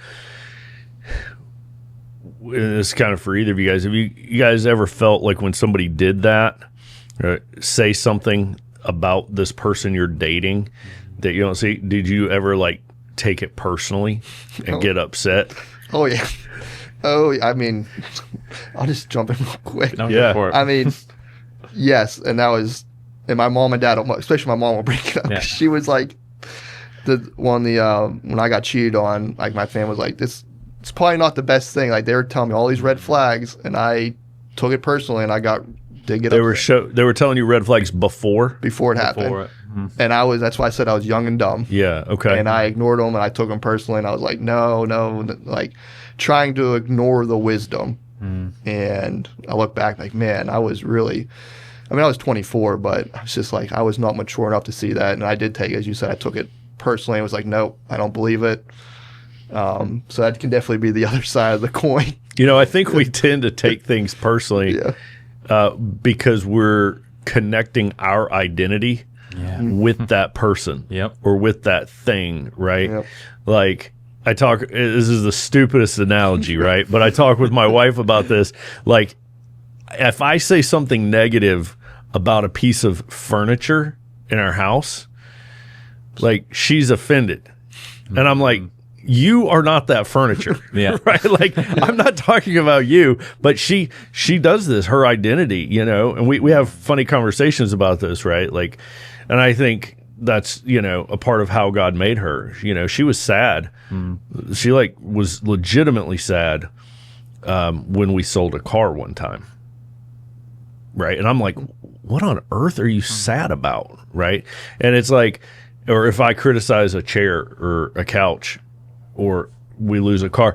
And it's kind of for either of you guys. Have you guys ever felt like when somebody did that, say something about this person you're dating that you don't see? Did you ever like take it personally and get upset? Oh yeah. I mean, I'll just jump in real quick. No, go for it. I mean, yes, and that was. And my mom and dad, especially my mom, will bring it up. Yeah. She was like, when I got cheated on, like my family was like, it's probably not the best thing. Like they were telling me all these red flags, and I took it personally, and I did get. They were telling you red flags before it happened, and that's why I said I was young and dumb. Yeah, okay. And I ignored them, and I took them personally, and I was like, no, like trying to ignore the wisdom. And I look back like, man, I was really. I mean, I was 24, but I was just like, I was not mature enough to see that. And I did take it, as you said, I took it personally and was like, nope, I don't believe it. So that can definitely be the other side of the coin. I think we tend to take things personally because we're connecting our identity with that person or with that thing, right? Yep. Like, this is the stupidest analogy, right? But I talk with my wife about this. Like, if I say something negative about a piece of furniture in our house, like she's offended. And I'm like, you are not that furniture. Right? Like I'm not talking about you, but she does this, her identity, and we have funny conversations about this, right? Like, and I think that's, a part of how God made her. She was sad. She was legitimately sad when we sold a car one time. Right. And I'm like, what on earth are you sad about? Right. And it's like, or if I criticize a chair or a couch or we lose a car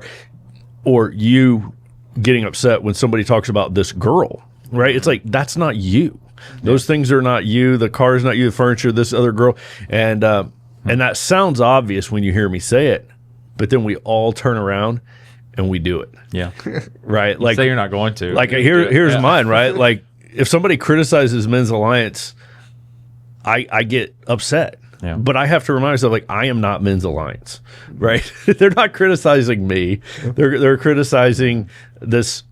or you getting upset when somebody talks about this girl, right? It's like, that's not you. Those things are not you. The car is not you. The furniture, this other girl. And that sounds obvious when you hear me say it, but then we all turn around and we do it. Yeah. Right. Like, say you're not going to. Like, here's mine, right? Like, if somebody criticizes Men's Alliance, I get upset. Yeah. But I have to remind myself, like, I am not Men's Alliance, right? They're not criticizing me. They're criticizing this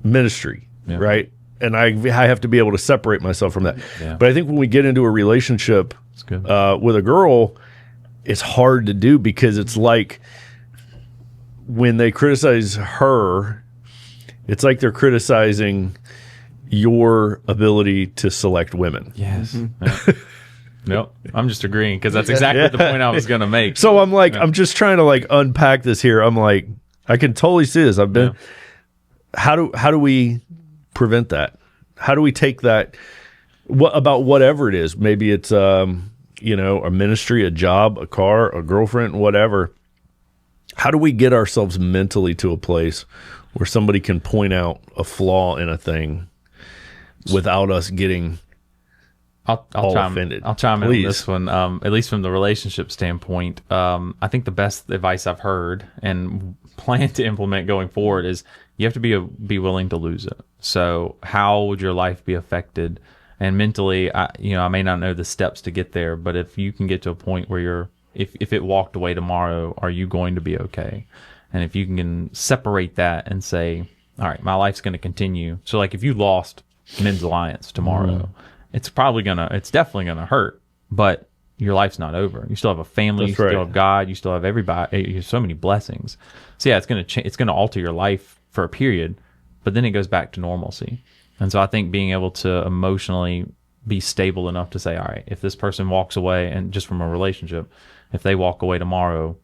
ministry, right? And I have to be able to separate myself from that. Yeah. But I think when we get into a relationship with a girl, it's hard to do because it's like when they criticize her, it's like they're criticizing your ability to select women. Yes. Nope. I'm just agreeing because that's exactly the point I was going to make. So I'm like, I'm just trying to like unpack this here. I'm like, I can totally see this. I've been, how do we prevent that? How do we take that about whatever it is? Maybe it's, a ministry, a job, a car, a girlfriend, whatever. How do we get ourselves mentally to a place where somebody can point out a flaw in a thing without us getting offended? I'll chime in on this one, at least from the relationship standpoint. I think the best advice I've heard and plan to implement going forward is you have to be willing to lose it. So how would your life be affected And mentally, I may not know the steps to get there, but if you can get to a point where if it walked away tomorrow, are you going to be okay? And if you can separate that and say, all right, my life's going to continue. So like if you lost Men's Alliance tomorrow, it's definitely going to hurt, but your life's not over. You still have a family, you still have God, you still have everybody. You have so many blessings. So yeah, it's going to alter your life for a period, but then it goes back to normalcy. And so I think being able to emotionally be stable enough to say, all right, if this person walks away, and just from a relationship, if they walk away tomorrow,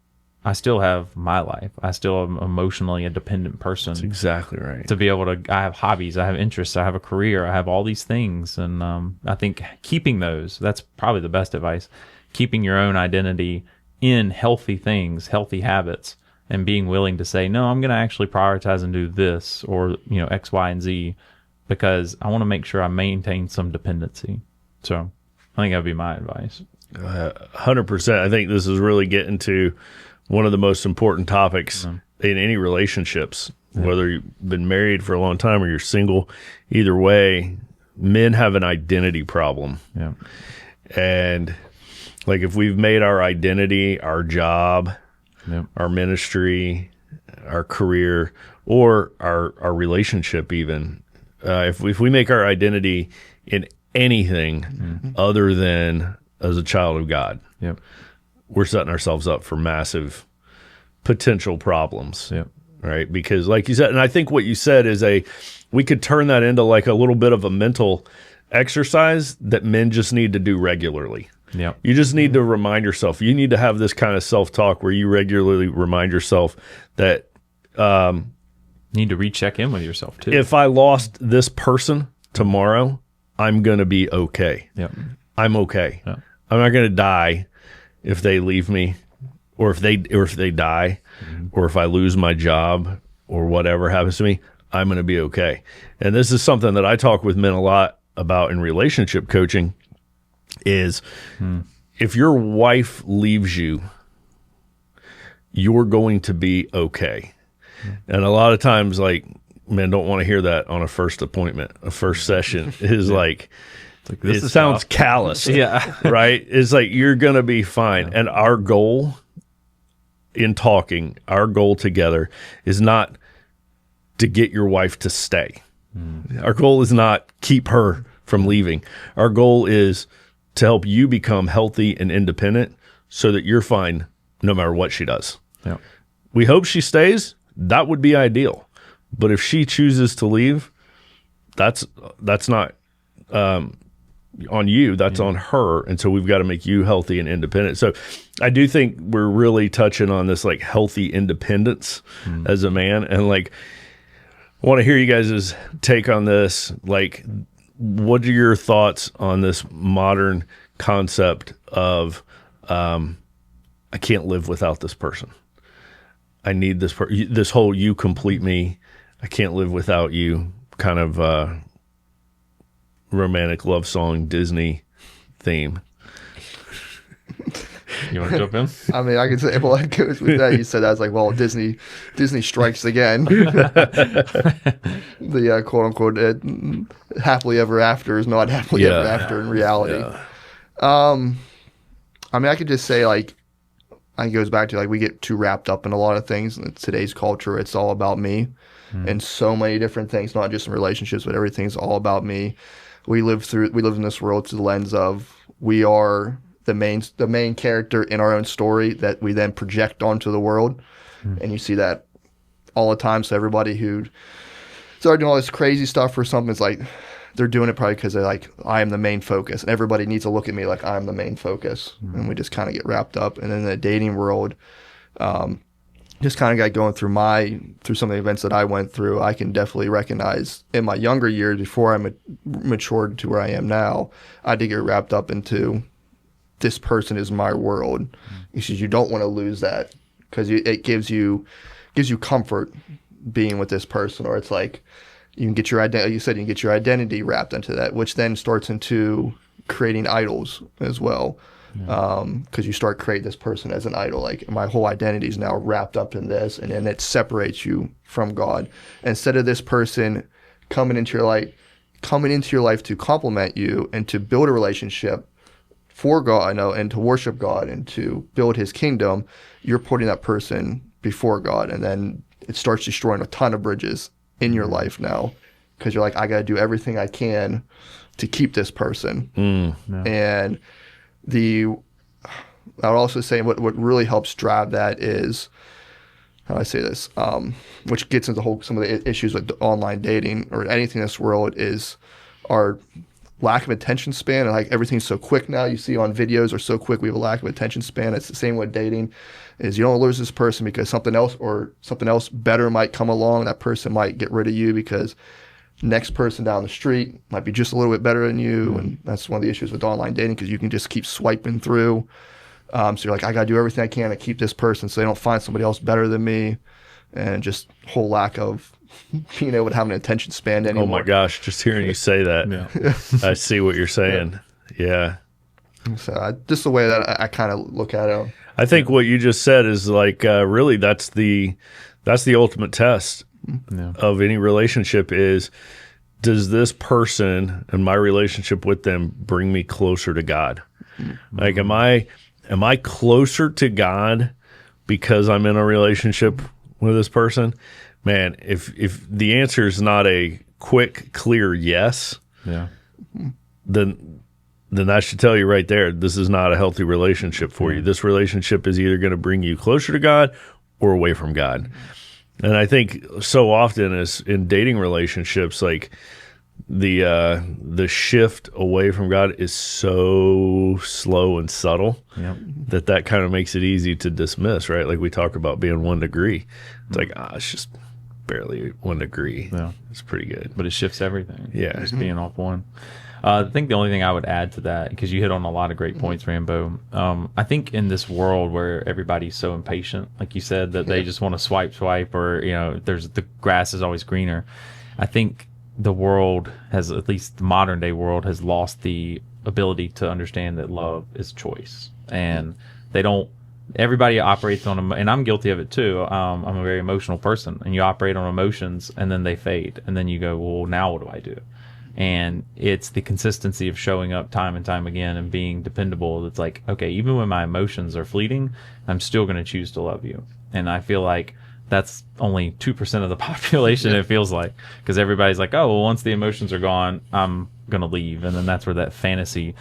I still have my life. I still am emotionally a dependent person. That's exactly right. To be able to, I have hobbies, I have interests, I have a career, I have all these things. And I think keeping those, that's probably the best advice. Keeping your own identity in healthy things, healthy habits, and being willing to say, no, I'm going to actually prioritize and do this, or, X, Y, and Z, because I want to make sure I maintain some dependency. So I think that would be my advice. 100%. I think this is really getting to one of the most important topics in any relationships, whether you've been married for a long time or you're single. Either way, men have an identity problem. Yeah. And like if we've made our identity, our job, our ministry, our career, or our relationship even, if we make our identity in anything other than as a child of God, we're setting ourselves up for massive potential problems, right? Because like you said, and I think what you said is we could turn that into like a little bit of a mental exercise that men just need to do regularly. You just need to remind yourself. You need to have this kind of self-talk where you regularly remind yourself that you need to recheck in with yourself too. If I lost this person tomorrow, I'm going to be okay. I'm okay. I'm not going to die if they leave me, or if they die, or if I lose my job, or whatever happens to me, I'm going to be okay. And this is something that I talk with men a lot about in relationship coaching is if your wife leaves you, you're going to be okay. And a lot of times, like, men don't want to hear that on a first appointment. A first session is like, it sounds callous. Right? It's like, you're going to be fine. And our goal in talking, our goal together is not to get your wife to stay. Our goal is not keep her from leaving. Our goal is to help you become healthy and independent so that you're fine no matter what she does. We hope she stays. That would be ideal. But if she chooses to leave, that's not on you, that's on her. And so we've got to make you healthy and independent. So I do think we're really touching on this like healthy independence as a man. And like, I want to hear you guys' take on this. Like, what are your thoughts on this modern concept of I can't live without this person? I need this this whole you complete me, I can't live without you kind of romantic love song Disney theme. You want to jump in? I mean, I could say, well, it goes with that. You said that. I was like, well, Disney strikes again. The quote unquote happily ever after is not happily ever after in reality. I mean, I could just say, like, I think it goes back to, like, we get too wrapped up in a lot of things. In today's culture, it's all about me and so many different things, not just in relationships, but everything's all about me. We live in this world through the lens of we are the main character in our own story that we then project onto the world. And you see that all the time. So everybody who started doing all this crazy stuff for something, it's like they're doing it probably because they're like, I am the main focus. And everybody needs to look at me like I'm the main focus. And we just kind of get wrapped up. And in the dating world, just kind of got going through some of the events that I went through. I can definitely recognize in my younger years, before I matured to where I am now, I did get wrapped up into this person is my world. Because you don't want to lose that, because it gives you comfort being with this person. Or it's like you can get your identity. You said you can get your identity wrapped into that, which then starts into creating idols as well. Because you start creating this person as an idol. Like, my whole identity is now wrapped up in this, and then it separates you from God. And instead of this person coming into your light, coming into your life to complement you and to build a relationship for God, and to worship God and to build his kingdom, you're putting that person before God. And then it starts destroying a ton of bridges in your life now, because you're like, I got to do everything I can to keep this person. And I would also say what really helps drive that is, how do I say this, which gets into some of the issues with online dating or anything in this world, is our lack of attention span. And like, everything's so quick now. You see on videos are so quick. We have a lack of attention span. It's the same with dating. Is you don't lose this person because something else better might come along. That person might get rid of you because next person down the street might be just a little bit better than you. And that's one of the issues with online dating, because you can just keep swiping through. So you're like, I got to do everything I can to keep this person so they don't find somebody else better than me. And just whole lack of being able to have an attention span anymore. Oh my gosh, just hearing you say that, I see what you're saying. Yeah. So just the way that I kind of look at it. I think what you just said is like, really, that's the ultimate test of any relationship is, does this person and my relationship with them bring me closer to God? Like, am I closer to God because I'm in a relationship with this person? Man, if the answer is not a quick, clear yes, then that should tell you right there, this is not a healthy relationship for you. This relationship is either going to bring you closer to God or away from God. And I think so often as in dating relationships, like the shift away from God is so slow and subtle that kind of makes it easy to dismiss, right? Like we talk about being 1 degree. It's like, it's just barely 1 degree. Yeah. It's pretty good. But it shifts everything. Yeah. Just being off one. I think the only thing I would add to that, because you hit on a lot of great points, Rambo, I think in this world where everybody's so impatient, like you said, that they just want to swipe, or, there's the grass is always greener. I think the world has, at least the modern day world, has lost the ability to understand that love is choice. And everybody operates on, and I'm guilty of it too. I'm a very emotional person, and you operate on emotions and then they fade. And then you go, well, now what do I do? And it's the consistency of showing up time and time again and being dependable. That's like, okay, even when my emotions are fleeting, I'm still going to choose to love you. And I feel like that's only 2% of the population, it feels like, because everybody's like, oh, well, once the emotions are gone, I'm going to leave. And then that's where that fantasy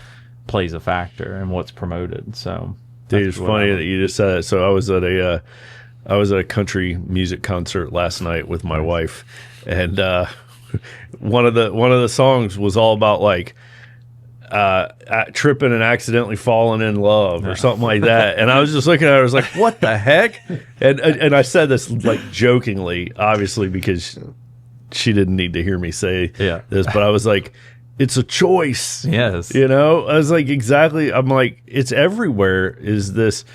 plays a factor and what's promoted. So, dude, it's funny that you just said it. So I was at a country music concert last night with my wife, and one of the songs was all about like tripping and accidentally falling in love or something like that. And I was just looking at her, I was like, what the heck? And I said this like jokingly, obviously, because she didn't need to hear me say this, but I was like, it's a choice. Yes. I was like, exactly. I'm like, it's everywhere, is this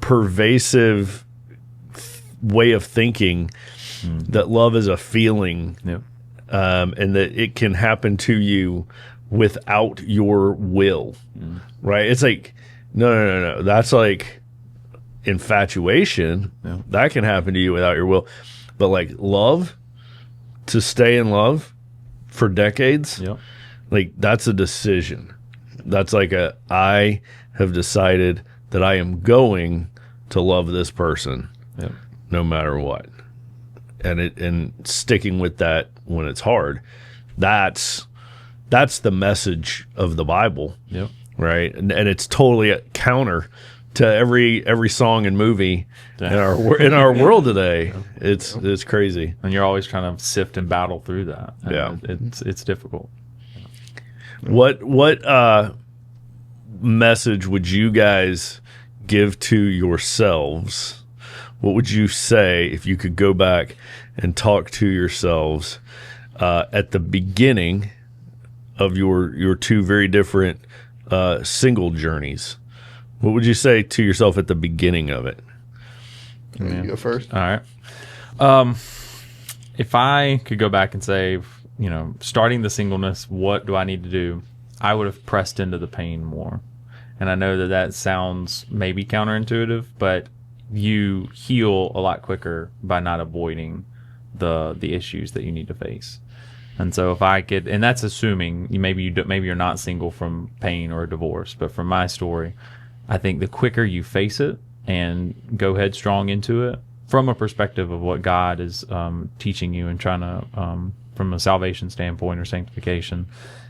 pervasive way of thinking that love is a feeling. And that it can happen to you without your will, right? It's like, no. That's like infatuation. That can happen to you without your will. But like love, to stay in love for decades, like that's a decision. That's like I have decided that I am going to love this person no matter what. And sticking with that when it's hard, that's the message of the Bible, right? And it's totally a counter to every song and movie in our world today. It's crazy, and you're always trying to sift and battle through that. And it's difficult. What message would you guys give to yourselves? What would you say if you could go back and talk to yourselves at the beginning of your two very different single journeys? What would you say to yourself at the beginning of it? You go first. All right. If I could go back and say, starting the singleness, what do I need to do? I would have pressed into the pain more. And I know that sounds maybe counterintuitive, but you heal a lot quicker by not avoiding the issues that you need to face. And so if I could, and that's assuming maybe you're not single from pain or divorce, but from my story, I think the quicker you face it and go headstrong into it from a perspective of what God is teaching you and trying to, from a salvation standpoint or sanctification,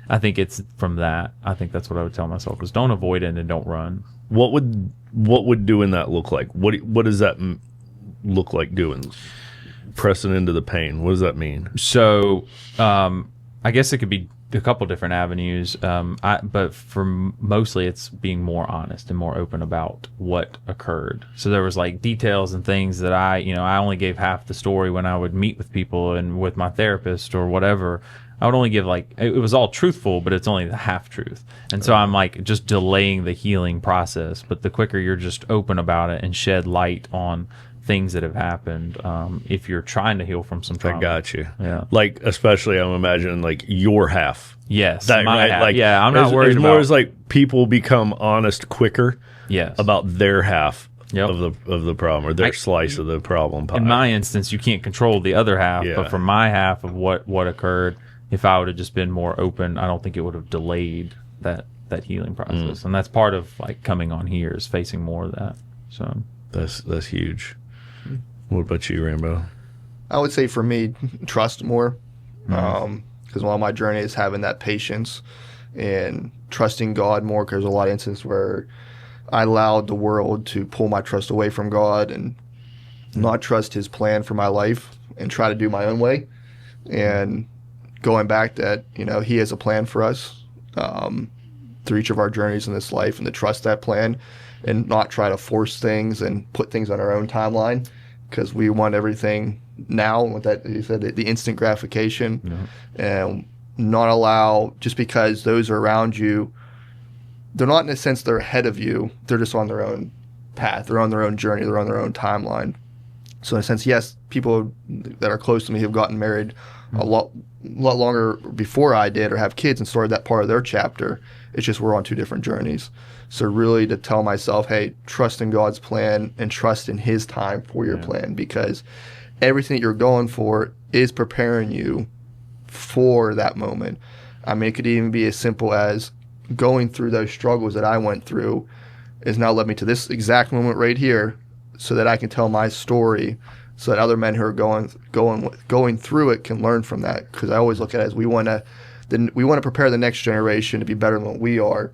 I think it's from that. I think that's what I would tell myself is don't avoid it and don't run. What would doing that look like? What does that look like doing? Pressing into the pain. What does that mean? So, I guess it could be a couple different avenues. But for mostly it's being more honest and more open about what occurred. So there was like details and things that I only gave half the story when I would meet with people and with my therapist or whatever. I would only give it was all truthful, but it's only the half truth. And so I'm like just delaying the healing process. But the quicker you're just open about it and shed light on things that have happened, if you're trying to heal from some trauma. I got you. Yeah. Like, especially I'm imagining like your half. Yes. That, my right? half. Like, yeah, I'm not worried as about. more as like people become honest quicker. Yes. About their half Yep. of the problem or their slice of the problem pie. In my instance, you can't control the other half, Yeah. but for my half of what occurred, if I would have just been more open, I don't think it would have delayed that healing process. And that's part of like coming on here is facing more of that. So That's huge. What about you, Rambo? I would say for me, trust more, because while my journey is having that patience and trusting God more, because there's a lot of instances where I allowed the world to pull my trust away from God and not trust His plan for my life and try to do my own way. And going back that, He has a plan for us through each of our journeys in this life, and to trust that plan and not try to force things and put things on our own timeline, because we want everything now. With that, you said the instant gratification, and not allow, just because those are around you, they're not in a sense they're ahead of you. They're just on their own path. They're on their own journey. They're on their own timeline. So in a sense, yes, people that are close to me have gotten married a lot longer before I did, or have kids and started that part of their chapter. It's just we're on two different journeys. So really to tell myself, hey, trust in God's plan and trust in His time for your plan, because everything that you're going for is preparing you for that moment. I mean, it could even be as simple as going through those struggles that I went through has now led me to this exact moment right here, so that I can tell my story, so that other men who are going through it can learn from that. Because I always look at it as we want to prepare the next generation to be better than what we are,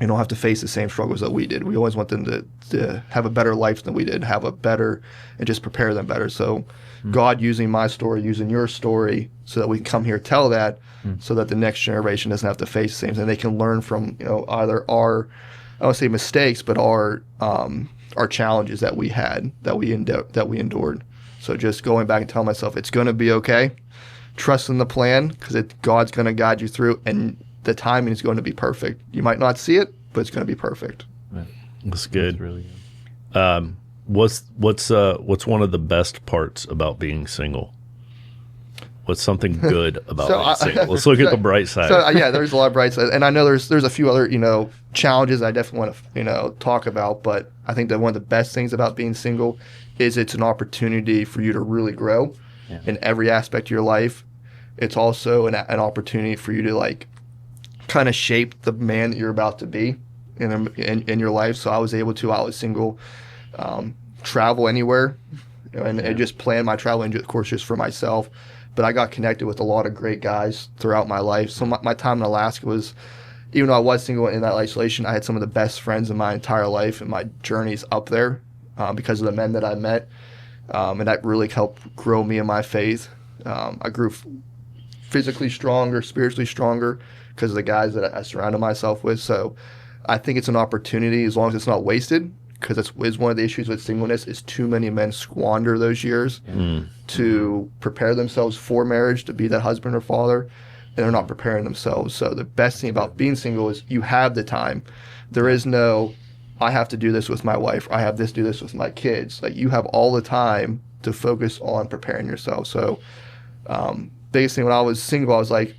and don't have to face the same struggles that we did. We always want them to have a better life than we did, and just prepare them better. So God using my story, using your story, so that we can come here tell that, so that the next generation doesn't have to face the same thing. They can learn from either our, I don't want to say mistakes, but our challenges that we had, that we endured. So just going back and telling myself it's going to be okay. Trust in the plan, because God's going to guide you through, and the timing is going to be perfect. You might not see it, but it's going to be perfect. That's good. That's really good. What's one of the best parts about being single? What's something good about being single? Let's look at the bright side. So there's a lot of bright sides, and I know there's a few other challenges I definitely want to talk about. But I think that one of the best things about being single is it's an opportunity for you to really grow in every aspect of your life. It's also an opportunity for you to kind of shape the man that you're about to be in your life. So I was able to, while I was single, travel anywhere, and just plan my traveling, of course, just for myself. But I got connected with a lot of great guys throughout my life. So my time in Alaska was, even though I was single in that isolation, I had some of the best friends in my entire life, and my journeys up there because of the men that I met. And that really helped grow me in my faith. I grew physically stronger, spiritually stronger, because of the guys that I surrounded myself with. So I think it's an opportunity, as long as it's not wasted, because it's one of the issues with singleness is too many men squander those years to prepare themselves for marriage, to be that husband or father, and they're not preparing themselves. So the best thing about being single is you have the time. There is no, I have to do this with my wife, I have to do this with my kids. You have all the time to focus on preparing yourself. So biggest thing when I was single, I was like,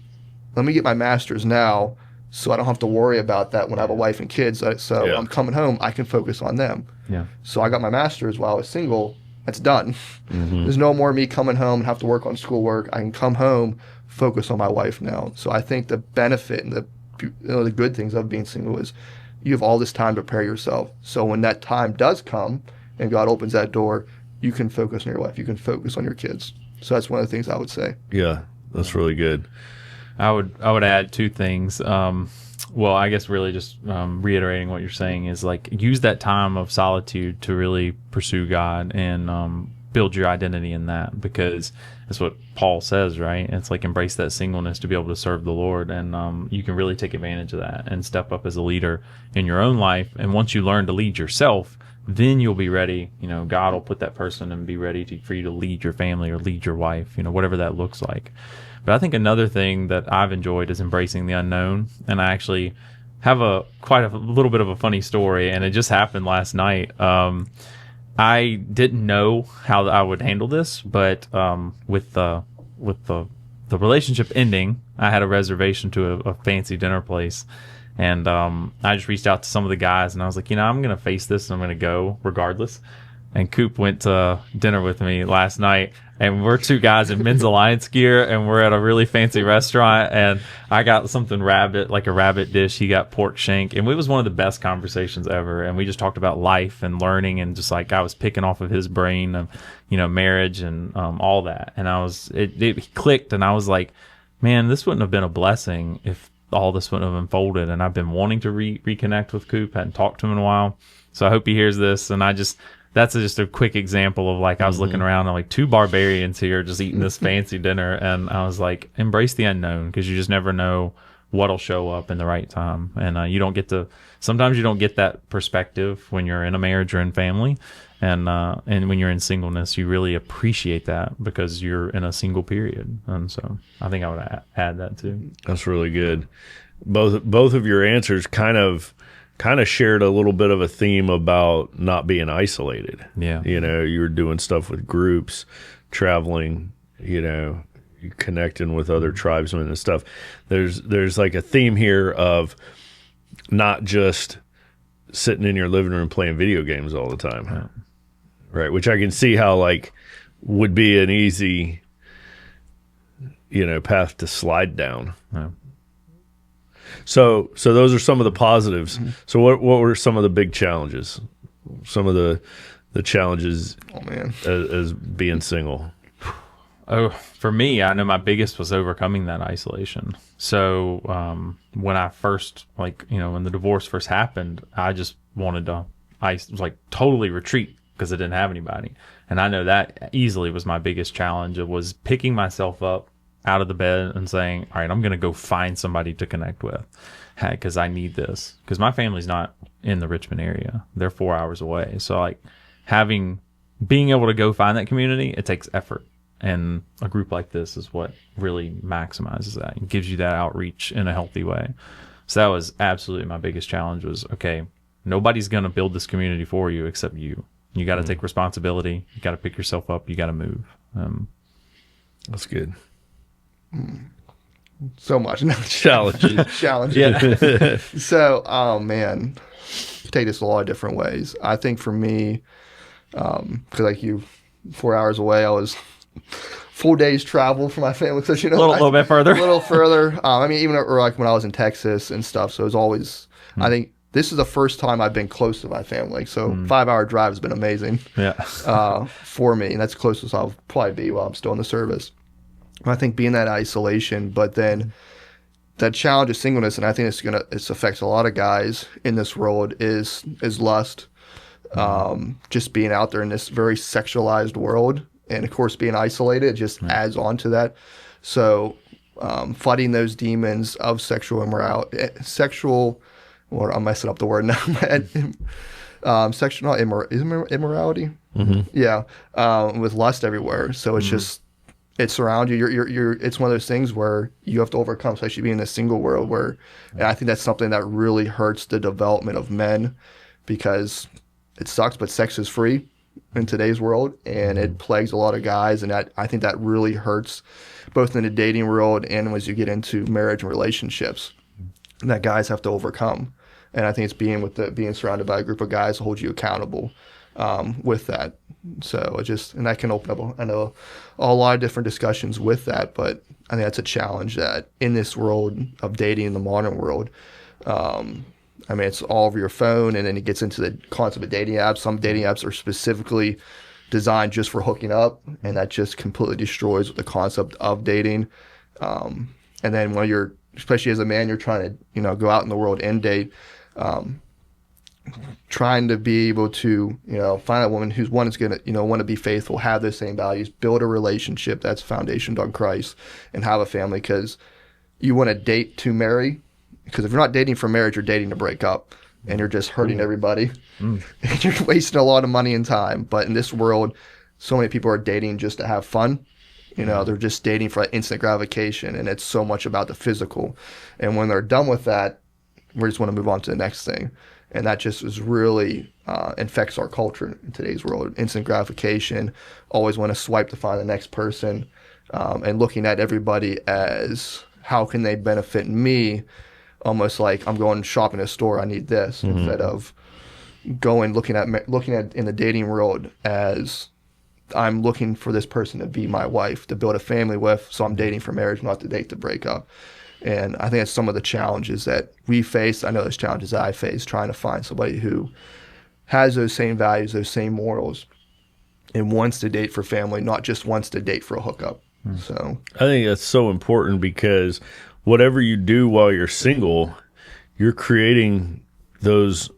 let me get my master's now, so I don't have to worry about that when I have a wife and kids. So I'm coming home, I can focus on them. Yeah. So I got my master's while I was single. That's done. There's no more me coming home and have to work on schoolwork. I can come home, focus on my wife now. So I think the benefit and the good things of being single is you have all this time to prepare yourself. So when that time does come and God opens that door, you can focus on your wife. You can focus on your kids. So that's one of the things I would say. Yeah, that's really good. I would add two things. Well, I guess really just reiterating what you're saying is like use that time of solitude to really pursue God and build your identity in that, because that's what Paul says, right? It's like embrace that singleness to be able to serve the Lord, and you can really take advantage of that and step up as a leader in your own life. And once you learn to lead yourself, then you'll be ready. God will put that person and be ready for you to lead your family or lead your wife, whatever that looks like. But I think another thing that I've enjoyed is embracing the unknown. And I actually have quite a little bit of a funny story, and it just happened last night. I didn't know how I would handle this, but with the relationship ending, I had a reservation to a fancy dinner place. And I just reached out to some of the guys, and I was like, I'm going to face this, and I'm going to go regardless. And Coop went to dinner with me last night, and we're two guys in Men's Alliance gear, and we're at a really fancy restaurant, and I got something like a rabbit dish. He got pork shank, and it was one of the best conversations ever. And we just talked about life and learning, and just like I was picking off of his brain of, marriage and all that. And it clicked, and I was like, man, this wouldn't have been a blessing if all this wouldn't have unfolded. And I've been wanting to reconnect with Coop, hadn't talked to him in a while. So I hope he hears this. And that's just a quick example of like, I was looking around and like two barbarians here just eating this fancy dinner. And I was like, embrace the unknown, because you just never know what'll show up in the right time. And sometimes you don't get that perspective when you're in a marriage or in family. And when you're in singleness, you really appreciate that because you're in a single period. And so I think I would add that too. That's really good. Both of your answers kind of shared a little bit of a theme about not being isolated. Yeah. You were doing stuff with groups, traveling, connecting with other tribesmen and stuff. There's like a theme here of not just sitting in your living room playing video games all the time. Yeah. Right. Which I can see how like would be an easy, path to slide down. Yeah. So those are some of the positives. Mm-hmm. So what were some of the big challenges? Some of the challenges as being single? Oh, for me, I know my biggest was overcoming that isolation. So when I first, when the divorce first happened, I just wanted to, totally retreat because I didn't have anybody. And I know that easily was my biggest challenge. It was picking myself up out of the bed and saying, all right, I'm going to go find somebody to connect with because I need this. Because my family's not in the Richmond area. They're 4 hours away. So being able to go find that community, it takes effort. And a group like this is what really maximizes that and gives you that outreach in a healthy way. So that was absolutely my biggest challenge was, okay, nobody's going to build this community for you except you. You got to take responsibility. You got to pick yourself up. You got to move. That's good. So much. Challenges. Yeah. So, you take this a lot of different ways. I think for me, because 4 hours away, I was full days travel for my family. So, a little bit further. A little further. Even when I was in Texas and stuff. So it was always, I think this is the first time I've been close to my family. So 5-hour drive has been amazing. Yeah. For me. And that's the closest I'll probably be while I'm still in the service. I think being that isolation, but then that challenge of singleness, and I think it affects a lot of guys in this world is lust. Just being out there in this very sexualized world, and of course being isolated just adds on to that. So fighting those demons of sexual immorality, I'm messing up the word now. Sexual immorality. Mm-hmm. Yeah, with lust everywhere. So it's just. It surrounds you. It's one of those things where you have to overcome, especially being in a single world and I think that's something that really hurts the development of men because it sucks, but sex is free in today's world and it plagues a lot of guys. And I think that really hurts both in the dating world and as you get into marriage and relationships that guys have to overcome. And I think it's being surrounded by a group of guys to hold you accountable with that. So and that can open up, I know, a lot of different discussions with that, but I think that's a challenge that in this world of dating in the modern world, I mean, it's all over your phone, and then it gets into the concept of dating apps. Some dating apps are specifically designed just for hooking up, and that just completely destroys the concept of dating. And then when you're, especially as a man, you're trying to, go out in the world and date, trying to be able to, find a woman who's one is going to, want to be faithful, have those same values, build a relationship that's foundationed on Christ, and have a family, because you want to date to marry. Because if you're not dating for marriage, you're dating to break up, and you're just hurting everybody. And you're wasting a lot of money and time. But in this world, so many people are dating just to have fun. They're just dating for instant gratification, and it's so much about the physical. And when they're done with that, we just want to move on to the next thing. And that just is really infects our culture in today's world. Instant gratification, always want to swipe to find the next person, and looking at everybody as how can they benefit me, almost like I'm going shopping at a store, I need this, instead of looking at in the dating world as I'm looking for this person to be my wife, to build a family with, so I'm dating for marriage, not to date to break up. And I think that's some of the challenges that we face. I know there's challenges that I face trying to find somebody who has those same values, those same morals, and wants to date for family, not just wants to date for a hookup. So I think that's so important, because whatever you do while you're single, you're creating those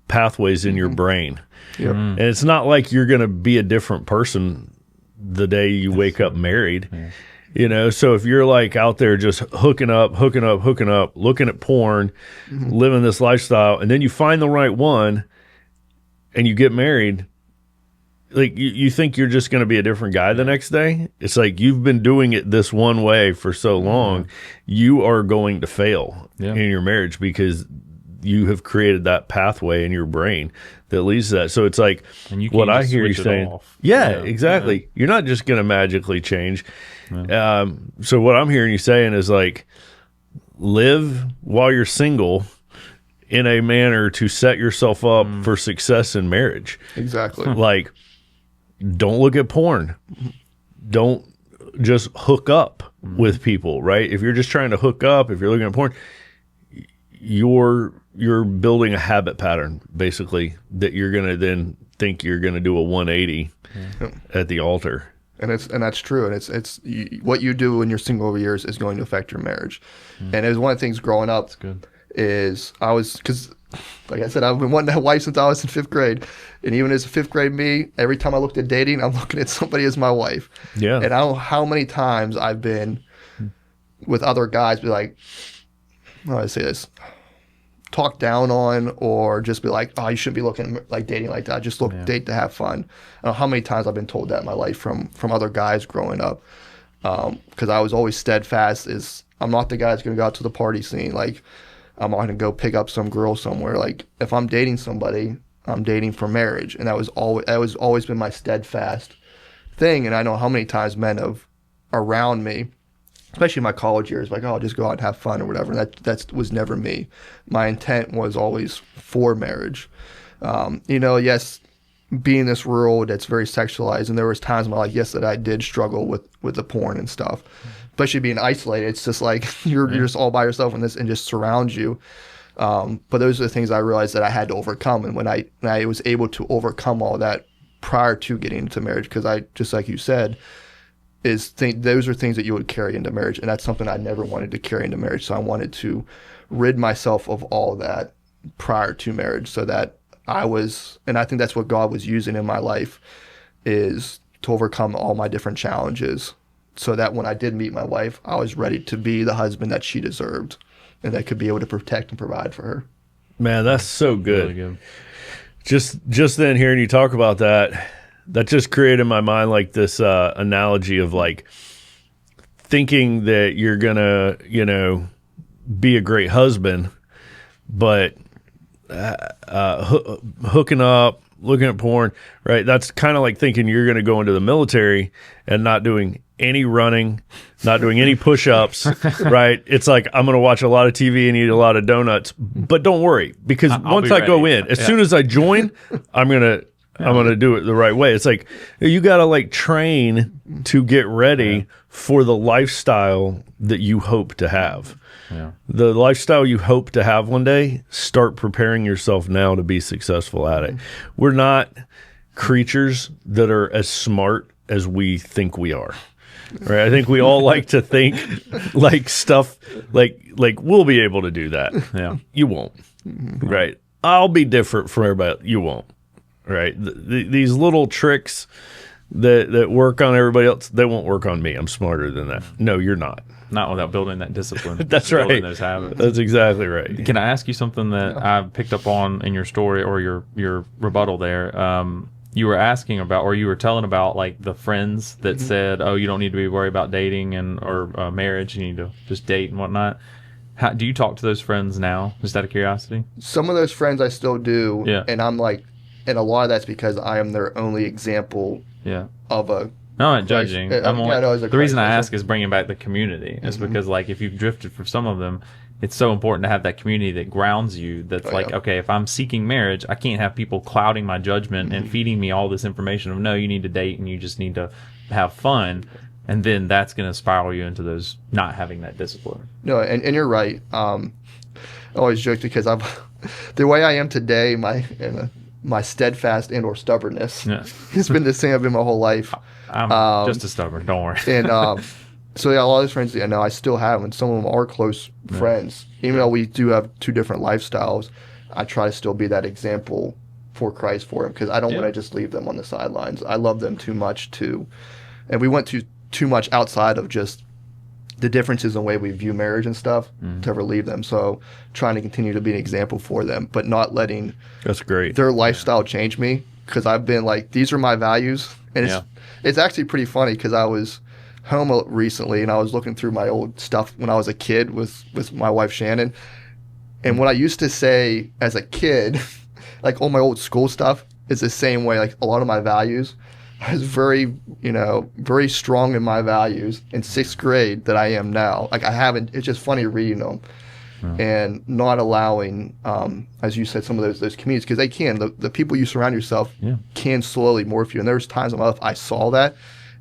pathways in your brain. Yep. And it's not like you're going to be a different person the day you wake up married. Yeah. So if you're like out there just hooking up, looking at porn, living this lifestyle, and then you find the right one and you get married, like you think you're just going to be a different guy the next day. It's like you've been doing it this one way for so long, you are going to fail in your marriage, because you have created that pathway in your brain that leads to that. So it's like what I hear you saying. Yeah, exactly. Yeah. You're not just going to magically change. Yeah. So what I'm hearing you saying is like, live while you're single in a manner to set yourself up for success in marriage. Exactly. Like, don't look at porn. Don't just hook up with people, right? If you're just trying to hook up, if you're looking at porn, you're building a habit pattern, basically, that you're going to then think you're going to do a 180 at the altar. And that's true. And it's what you do when you're single over years is going to affect your marriage. And it was one of the things growing up because like I said, I've been wanting to have a wife since I was in 5th grade. And even as a 5th grade me, every time I looked at dating, I'm looking at somebody as my wife. Yeah. And I don't know how many times I've been with other guys be like, how do I say this? Talk down on, or just be like, oh, you shouldn't be looking like dating like that. Just date to have fun. I don't know how many times I've been told that in my life from other guys growing up. Because I was always steadfast I'm not the guy that's going to go out to the party scene. Like, I'm not going to go pick up some girl somewhere. Like, if I'm dating somebody, I'm dating for marriage. And that was always been my steadfast thing. And I know how many times men have around me, especially in my college years, like, oh, just go out and have fun or whatever. And that was never me. My intent was always for marriage. Yes, being in this world that's very sexualized, and there was times in my life, yes, that I did struggle with the porn and stuff. Especially being isolated, it's just like you're just all by yourself in this, and just surrounds you. But those are the things I realized that I had to overcome. And when I was able to overcome all that prior to getting into marriage, because I, just like you said, those are things that you would carry into marriage, and that's something I never wanted to carry into marriage. So I wanted to rid myself of all that prior to marriage, so that and I think that's what God was using in my life, is to overcome all my different challenges, so that when I did meet my wife, I was ready to be the husband that she deserved, and that could be able to protect and provide for her. Man, that's so good. Really good. Just then hearing you talk about that just created in my mind like this analogy of like thinking that you're gonna, be a great husband, but hooking up, looking at porn, right? That's kind of like thinking you're going to go into the military and not doing any running, not doing any push-ups, right? It's like, I'm going to watch a lot of TV and eat a lot of donuts, but don't worry, because once I go in, as soon as I join, I'm going to I'm going to do it the right way. It's like you got to like train to get ready for the lifestyle that you hope to have. Yeah. The lifestyle you hope to have one day, start preparing yourself now to be successful at it. We're not creatures that are as smart as we think we are. Right? I think we all like to think like stuff like we'll be able to do that. Yeah. You won't. Right? I'll be different from everybody. You won't. Right? These little tricks that work on everybody else, they won't work on me. I'm smarter than that. No, you're not. Not without building that discipline. That's building right. Those habits. That's exactly right. Can I ask you something that I picked up on in your story or your rebuttal there? You were asking about, or you were telling about, like the friends that said, "Oh, you don't need to be worried about dating or marriage. You need to just date and whatnot." How do you talk to those friends now? Just out of curiosity. Some of those friends I still do, Yeah. and I'm like, and a lot of that's because I am their only example Yeah. of a. No, I'm not judging. Christ- I'm only, yeah, no, as a the reason I Christ- ask is bringing back the community. It's because, like, if you've drifted for some of them, it's so important to have that community that grounds you. That's like, okay, if I'm seeking marriage, I can't have people clouding my judgment and feeding me all this information of, no, you need to date and you just need to have fun. And then that's going to spiral you into those not having that discipline. No, and you're right. I always joke because I'm the way I am today. My steadfast and or stubbornness Yeah. has been the same. I've been my whole life. I'm just as stubborn. Don't worry. And so yeah, a lot of those friends, I know I still have, and some of them are close friends. Even though we do have two different lifestyles, I try to still be that example for Christ for them because I don't want to just leave them on the sidelines. I love them too much and we went too much outside of just the differences in the way we view marriage and stuff to ever leave them. So trying to continue to be an example for them, but not letting That's great. their lifestyle change me because I've been like, these are my values. And it's actually pretty funny because I was home recently and I was looking through my old stuff when I was a kid with my wife Shannon. And what I used to say as a kid, like all my old school stuff, is the same way. Like a lot of my values, I was very strong in my values in 6th grade that I am now. Like it's just funny reading them. And not allowing, as you said, some of those communities, because they can. The people you surround yourself can slowly morph you. And there's times in my life I saw that.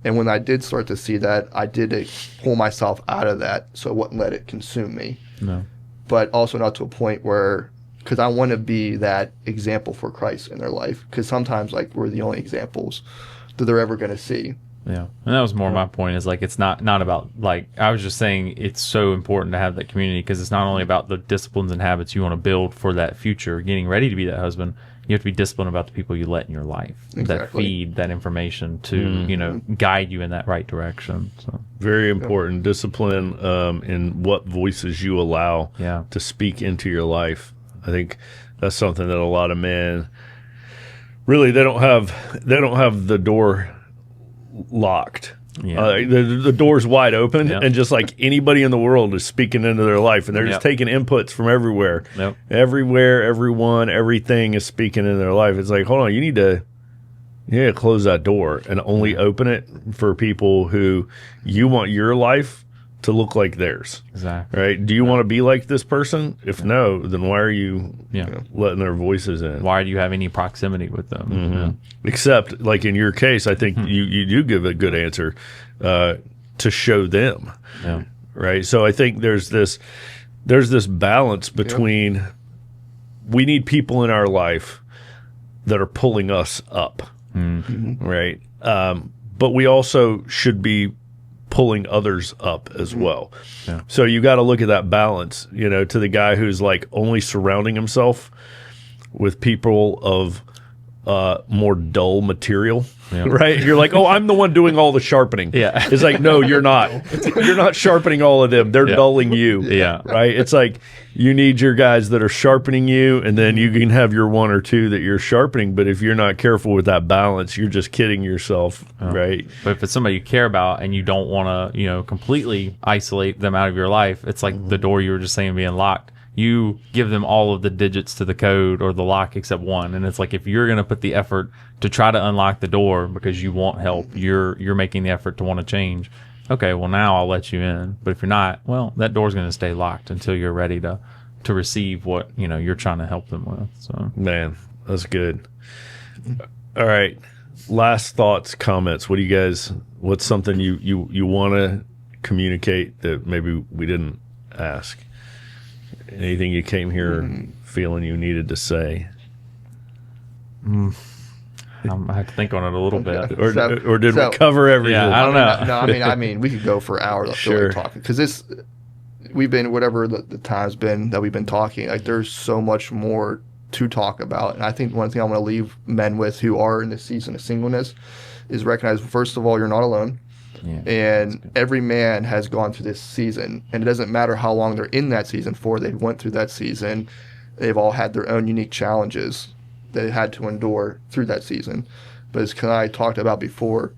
And when I did start to see that, I did pull myself out of that so I wouldn't let it consume me. No. But also not to a point where, because I want to be that example for Christ in their life. Because sometimes, like, we're the only examples that they're ever going to see. Yeah, and that was more my point. Is like it's not about like I was just saying it's so important to have that community because it's not only about the disciplines and habits you want to build for that future, getting ready to be that husband. You have to be disciplined about the people you let in your life that feed that information to guide you in that right direction. So very important discipline in what voices you allow to speak into your life. I think that's something that a lot of men really they don't have the door locked. The door's wide open and just like anybody in the world is speaking into their life and they're just taking inputs from everywhere. Everywhere, everyone, everything is speaking in their life. It's like, hold on, you need to close that door and only open it for people who you want your life to look like theirs. Exactly. Right? Do you want to be like this person? If no, then why are you letting their voices in? Why do you have any proximity with them? Except, like in your case, I think you do give a good answer to show them. Right? So I think there's this balance between we need people in our life that are pulling us up. Right? But we also should be pulling others up as well. So you got to look at that balance, to the guy who's like only surrounding himself with people of more dull material, right? You're like, oh, I'm the one doing all the sharpening. It's like, no, you're not. You're not sharpening all of them. They're dulling you. Right? It's like you need your guys that are sharpening you, and then you can have your one or two that you're sharpening. But if you're not careful with that balance, you're just kidding yourself, right? But if it's somebody you care about and you don't want to, completely isolate them out of your life, it's like the door you were just saying being locked. You give them all of the digits to the code or the lock except one, and it's like if you're going to put the effort to try to unlock the door because you want help, you're making the effort to want to change. Okay, well now I'll let you in, but if you're not, well, that door's going to stay locked until you're ready to receive what you're trying to help them with. So man, that's good. All right. Last thoughts, comments. What do you guys? What's something you want to communicate that maybe we didn't ask? Anything you came here feeling you needed to say? I have to think on it a little bit. Or did we cover everything? Yeah, I don't know. No, I mean, we could go for hours Sure. talking because we've been whatever the time's been that we've been talking. Like, there's so much more to talk about, and I think one thing I want to leave men with who are in this season of singleness is recognize, first of all, you're not alone. Yeah, and every man has gone through this season, and it doesn't matter how long they're in that season for. They went through that season. They've all had their own unique challenges they had to endure through that season. But as I talked about before,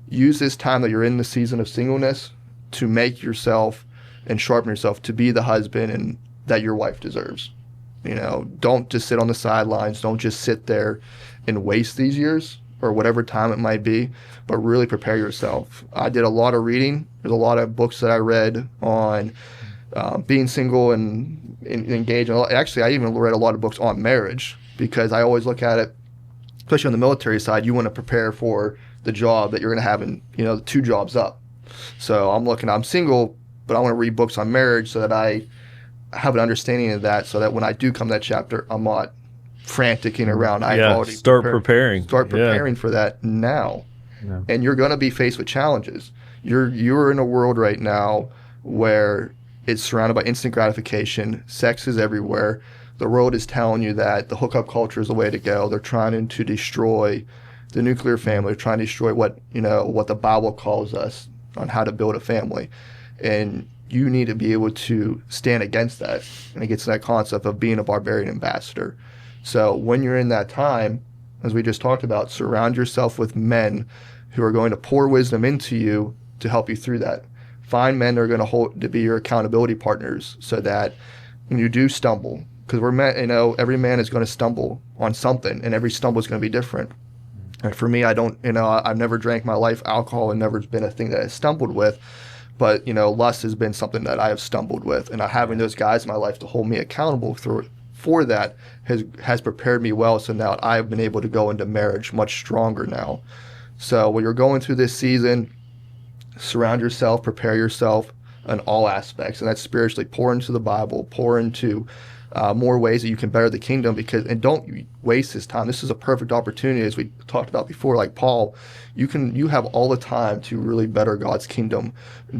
use this time that you're in the season of singleness to make yourself and sharpen yourself to be the husband and that your wife deserves. Don't just sit on the sidelines. Don't just sit there and waste these years or whatever time it might be, but really prepare yourself. I did a lot of reading. There's a lot of books that I read on being single and engaged. Actually, I even read a lot of books on marriage because I always look at it, especially on the military side, you want to prepare for the job that you're going to have in, the 2 jobs up. So I'm single, but I want to read books on marriage so that I have an understanding of that, so that when I do come to that chapter, I'm not franticing around. I've already start preparing. Start preparing for that now. Yeah. And you're going to be faced with challenges. You're in a world right now where it's surrounded by instant gratification. Sex is everywhere. The world is telling you that the hookup culture is the way to go. They're trying to destroy the nuclear family. They're trying to destroy what the Bible calls us on how to build a family. And you need to be able to stand against that. And it gets to that concept of being a barbarian ambassador. So when you're in that time, as we just talked about, surround yourself with men who are going to pour wisdom into you to help you through that. Find men that are going to be your accountability partners so that when you do stumble, because we're men, every man is going to stumble on something, and every stumble is going to be different. And for me, I've never drank my life alcohol and never been a thing that I stumbled with. But, lust has been something that I have stumbled with. And having those guys in my life to hold me accountable for that has prepared me well. So now I've been able to go into marriage much stronger now. So when you're going through this season, surround yourself, prepare yourself in all aspects. And that's spiritually. Pour into the Bible, pour into more ways that you can better the kingdom, and don't waste this time. This is a perfect opportunity, as we talked about before, like Paul. You have all the time to really better God's kingdom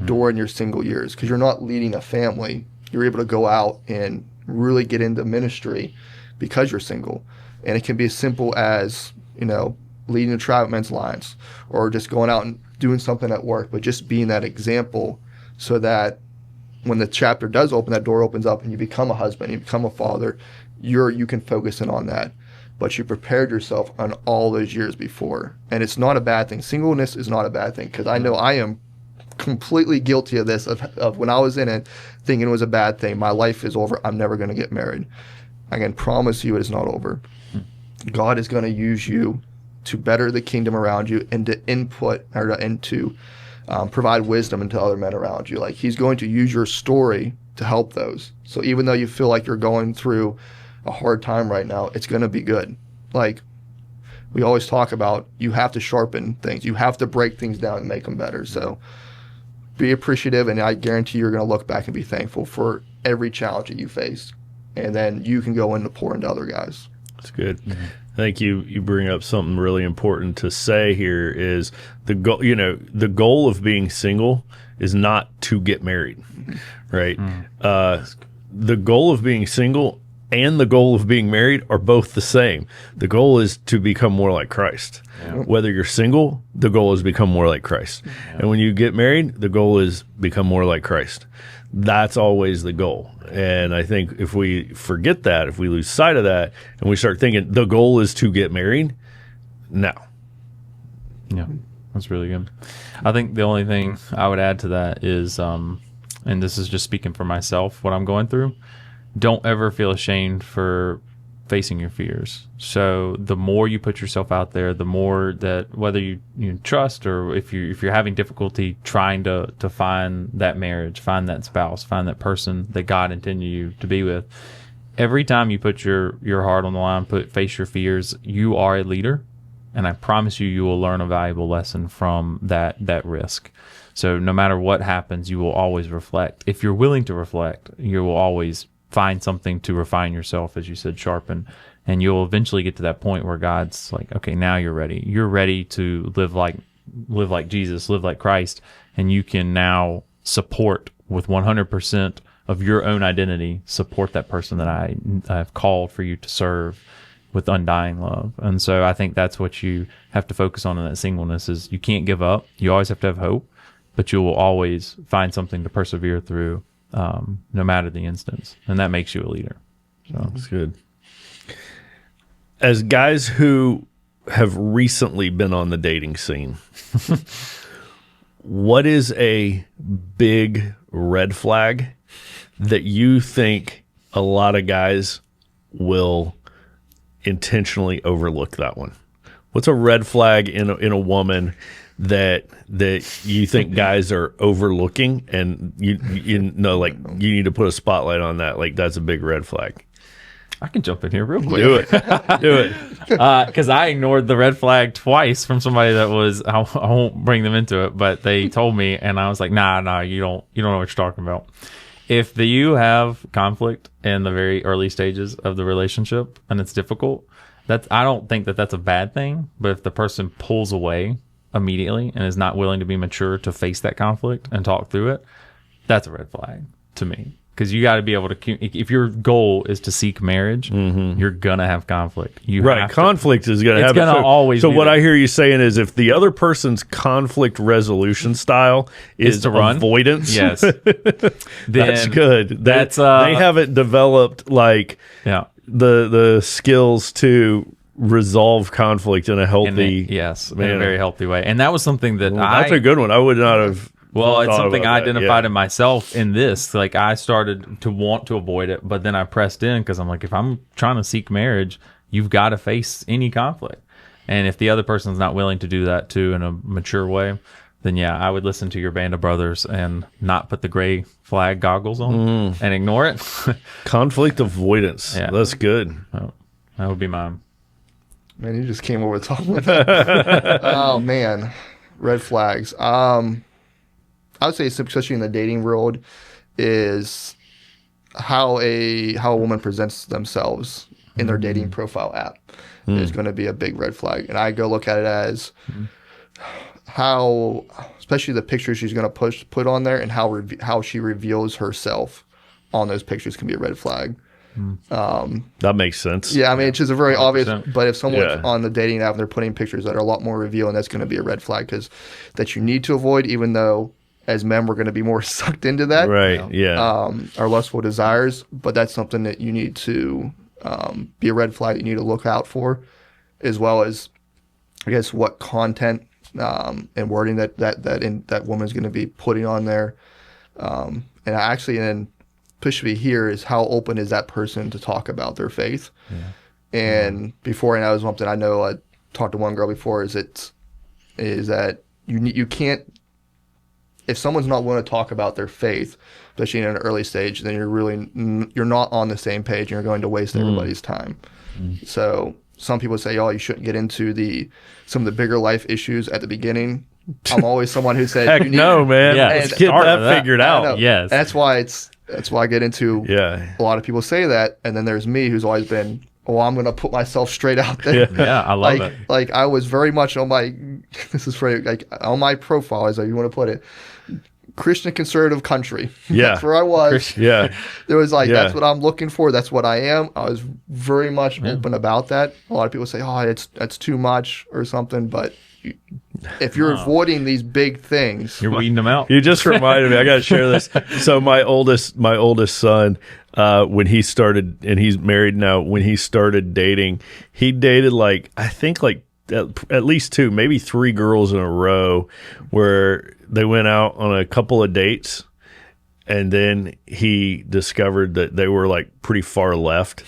during your single years, because you're not leading a family. You're able to go out and really get into ministry because you're single. And it can be as simple as, leading the tribe at Men's Lines, or just going out and doing something at work, but just being that example so that when the chapter does open, that door opens up and you become a husband, you become a father, you can focus in on that. But you prepared yourself on all those years before. And it's not a bad thing. Singleness is not a bad thing, because I know I am completely guilty of this, of when I was in it thinking it was a bad thing. My life is over. I'm never going to get married. I can promise you it is not over. God is going to use you to better the kingdom around you and to input and to provide wisdom into other men around you. Like, he's going to use your story to help those. So even though you feel like you're going through a hard time right now, it's going to be good. Like we always talk about, you have to sharpen things. You have to break things down and make them better. So be appreciative, and I guarantee you're going to look back and be thankful for every challenge that you face. And then you can go in to pour into other guys. That's good. Mm-hmm. I think you bring up something really important to say here is the goal. The goal of being single is not to get married, right? The goal of being single and the goal of being married are both the same. The goal is to become more like Christ. Yeah. Whether you're single, the goal is become more like Christ. Yeah. And when you get married, the goal is become more like Christ. That's always the goal. And I think if we forget that, if we lose sight of that, and we start thinking the goal is to get married, no. Yeah, that's really good. I think the only thing I would add to that is, and this is just speaking for myself, what I'm going through, don't ever feel ashamed for facing your fears. So the more you put yourself out there, the more that whether you trust, or if you're having difficulty trying to find that marriage, find that spouse, find that person that God intended you to be with, every time you put your heart on the line, face your fears, you are a leader, And I promise you will learn a valuable lesson from that risk. So no matter what happens, you will always reflect. If you're willing to reflect, you will always find something to refine yourself, as you said, sharpen. And you'll eventually get to that point where God's like, okay, now you're ready. You're ready to live like Jesus, live like Christ. And you can now support with 100% of your own identity, support that person that I have called for you to serve with undying love. And so I think that's what you have to focus on in that singleness is you can't give up. You always have to have hope, but you will always find something to persevere through, no matter the instance. And that makes you a leader. So that's good. As guys who have recently been on the dating scene, what is a big red flag that you think a lot of guys will intentionally overlook that one? What's a red flag in a woman that you think guys are overlooking, and you know, like, you need to put a spotlight on that? Like, that's a big red flag. I can jump in here real quick. Do it. Because I ignored the red flag twice from somebody that was, I won't bring them into it, but they told me, and I was like, nah, you don't know what you're talking about. If you have conflict in the very early stages of the relationship and it's difficult, I don't think that's a bad thing. But if the person pulls away immediately and is not willing to be mature to face that conflict and talk through it, that's a red flag to me. Because you got to be able to, if your goal is to seek marriage, you're going to have conflict. Conflict is going to happen. It's going to always So be what there. I hear you saying is, if the other person's conflict resolution style is to run? avoidance, Yes. that's good. They haven't developed like Yeah. the skills to resolve conflict in a healthy, in a very healthy way. And that was something that that's a good one. I would not have. Well, it's something I about that, identified in myself in this. Like, I started to want to avoid it, but then I pressed in because I'm like, if I'm trying to seek marriage, you've got to face any conflict. And if the other person's not willing to do that too in a mature way, then yeah, I would listen to your band of brothers and not put the gray flag goggles on and ignore it. Conflict avoidance. Yeah. That's good. Oh, that would be mine. Man, you just came over the top with that. Oh, man. Red flags. I would say, especially in the dating world, is how a woman presents themselves in their dating profile app is going to be a big red flag. And I go look at it as how, especially the pictures she's going to put on there, and how she reveals herself on those pictures can be a red flag. That makes sense. Yeah, I mean, it's just a very 100%. Obvious. But if someone's on the dating app and they're putting pictures that are a lot more revealing, that's going to be a red flag that you need to avoid, even though as men, we're going to be more sucked into that. Right, yeah. Our lustful desires, but that's something that you need to be a red flag that you need to look out for, as well as, I guess, what content and wording that woman's going to be putting on there. And push me here is how open is that person to talk about their faith. Yeah. And before, and that was something I know I talked to one girl before, is that you can't, if someone's not willing to talk about their faith, especially in an early stage, then you're not on the same page, and you're going to waste everybody's time. So some people say, you shouldn't get into some of the bigger life issues at the beginning. I'm always someone who says, heck no, man. Yeah, let's get that figured out. Yes. That's why I get into, a lot of people say that, and then there's me who's always been, I'm going to put myself straight out there. Yeah, I love it. Like, I was very much on my, on my profile, as you want to put it, Christian conservative country. Yeah. That's where I was. Yeah. There was that's what I'm looking for. That's what I am. I was very much open about that. A lot of people say, that's too much or something, but if you're avoiding these big things, you're weeding them out. You just reminded me. I got to share this. So my oldest son, when he started, and he's married now, when he started dating, he dated at least 2, maybe 3 girls in a row, where they went out on a couple of dates, and then he discovered that they were like pretty far left,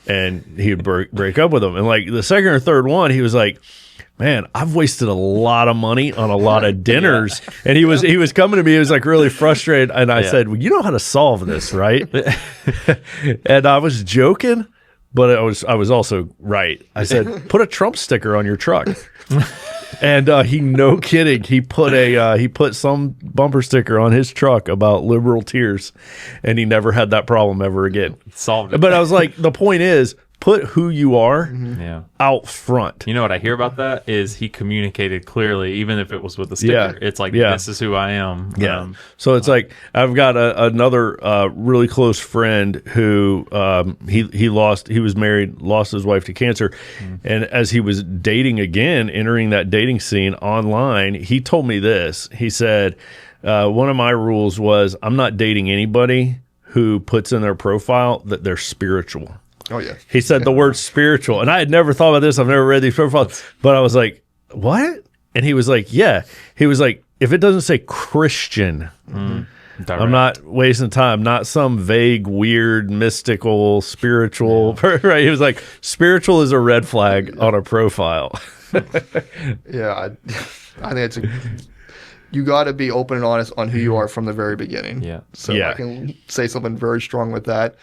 and he'd break up with them. And like the second or third one, he was like, man, I've wasted a lot of money on a lot of dinners. And he was coming to me, he was like really frustrated. And I said, well, you know how to solve this, right? And I was joking, but I was also right. I said, put a Trump sticker on your truck. And no kidding, he put some bumper sticker on his truck about liberal tears, and he never had that problem ever again. Solved it. But I was like, the point is, put who you are out front. You know what I hear about that is he communicated clearly, even if it was with a sticker. It's like, this is who I am. Yeah. So it's like, I've got another really close friend who he was married, lost his wife to cancer. And as he was dating again, entering that dating scene online, he told me this. He said, one of my rules was, I'm not dating anybody who puts in their profile that they're spiritual. Oh, yeah. He said the word spiritual. And I had never thought about this. I've never read these profiles. But I was like, what? And he was like, yeah. He was like, if it doesn't say Christian, I'm not wasting time. Not some vague, weird, mystical, spiritual. Right? He was like, spiritual is a red flag on a profile. Yeah. I think you got to be open and honest on who you are from the very beginning. Yeah. So I can say something very strong with that.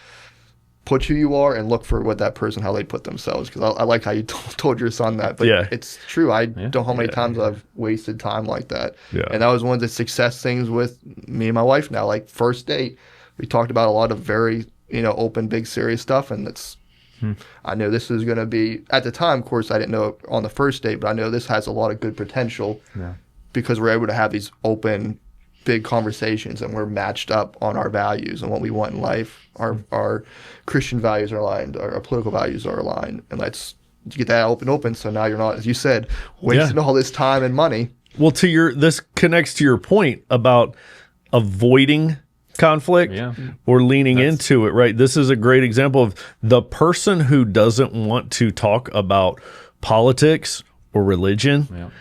Put who you are and look for what that person, how they put themselves. Because I like how you told your son that. But it's true. I don't know how many times I've wasted time like that. Yeah. And that was one of the success things with me and my wife now. Like first date, we talked about a lot of very, open, big, serious stuff. And it's, I know this is going to be, at the time, of course, I didn't know on the first date, but I know this has a lot of good potential because we're able to have these open, big conversations, and we're matched up on our values and what we want in life. Our Christian values are aligned, our political values are aligned, and let's get that open. So now you're not, as you said, wasting all this time and money. Well, this connects to your point about avoiding conflict or leaning into it, right? This is a great example of the person who doesn't want to talk about politics or religion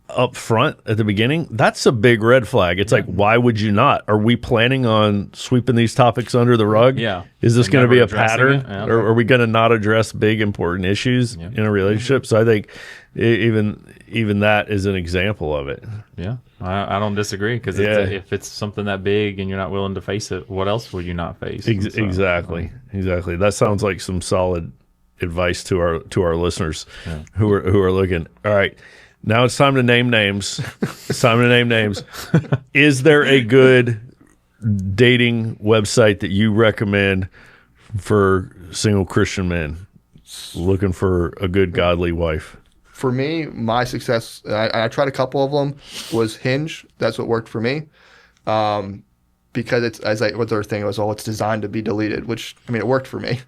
up front at the beginning. That's a big red flag. It's like, why would you not? Are we planning on sweeping these topics under the rug? Yeah. Is this going to be a pattern? Or are we going to not address big important issues in a relationship? So I think even that is an example of it. Yeah. I don't disagree, because if it's something that big and you're not willing to face it, what else would you not face? Exactly. That sounds like some solid advice to our listeners who are looking. All right. Now it's time to name names. Is there a good dating website that you recommend for single Christian men looking for a good godly wife? For me, my success, I tried a couple of them, was Hinge. That's what worked for me. Because what their thing was, it's designed to be deleted, which, it worked for me.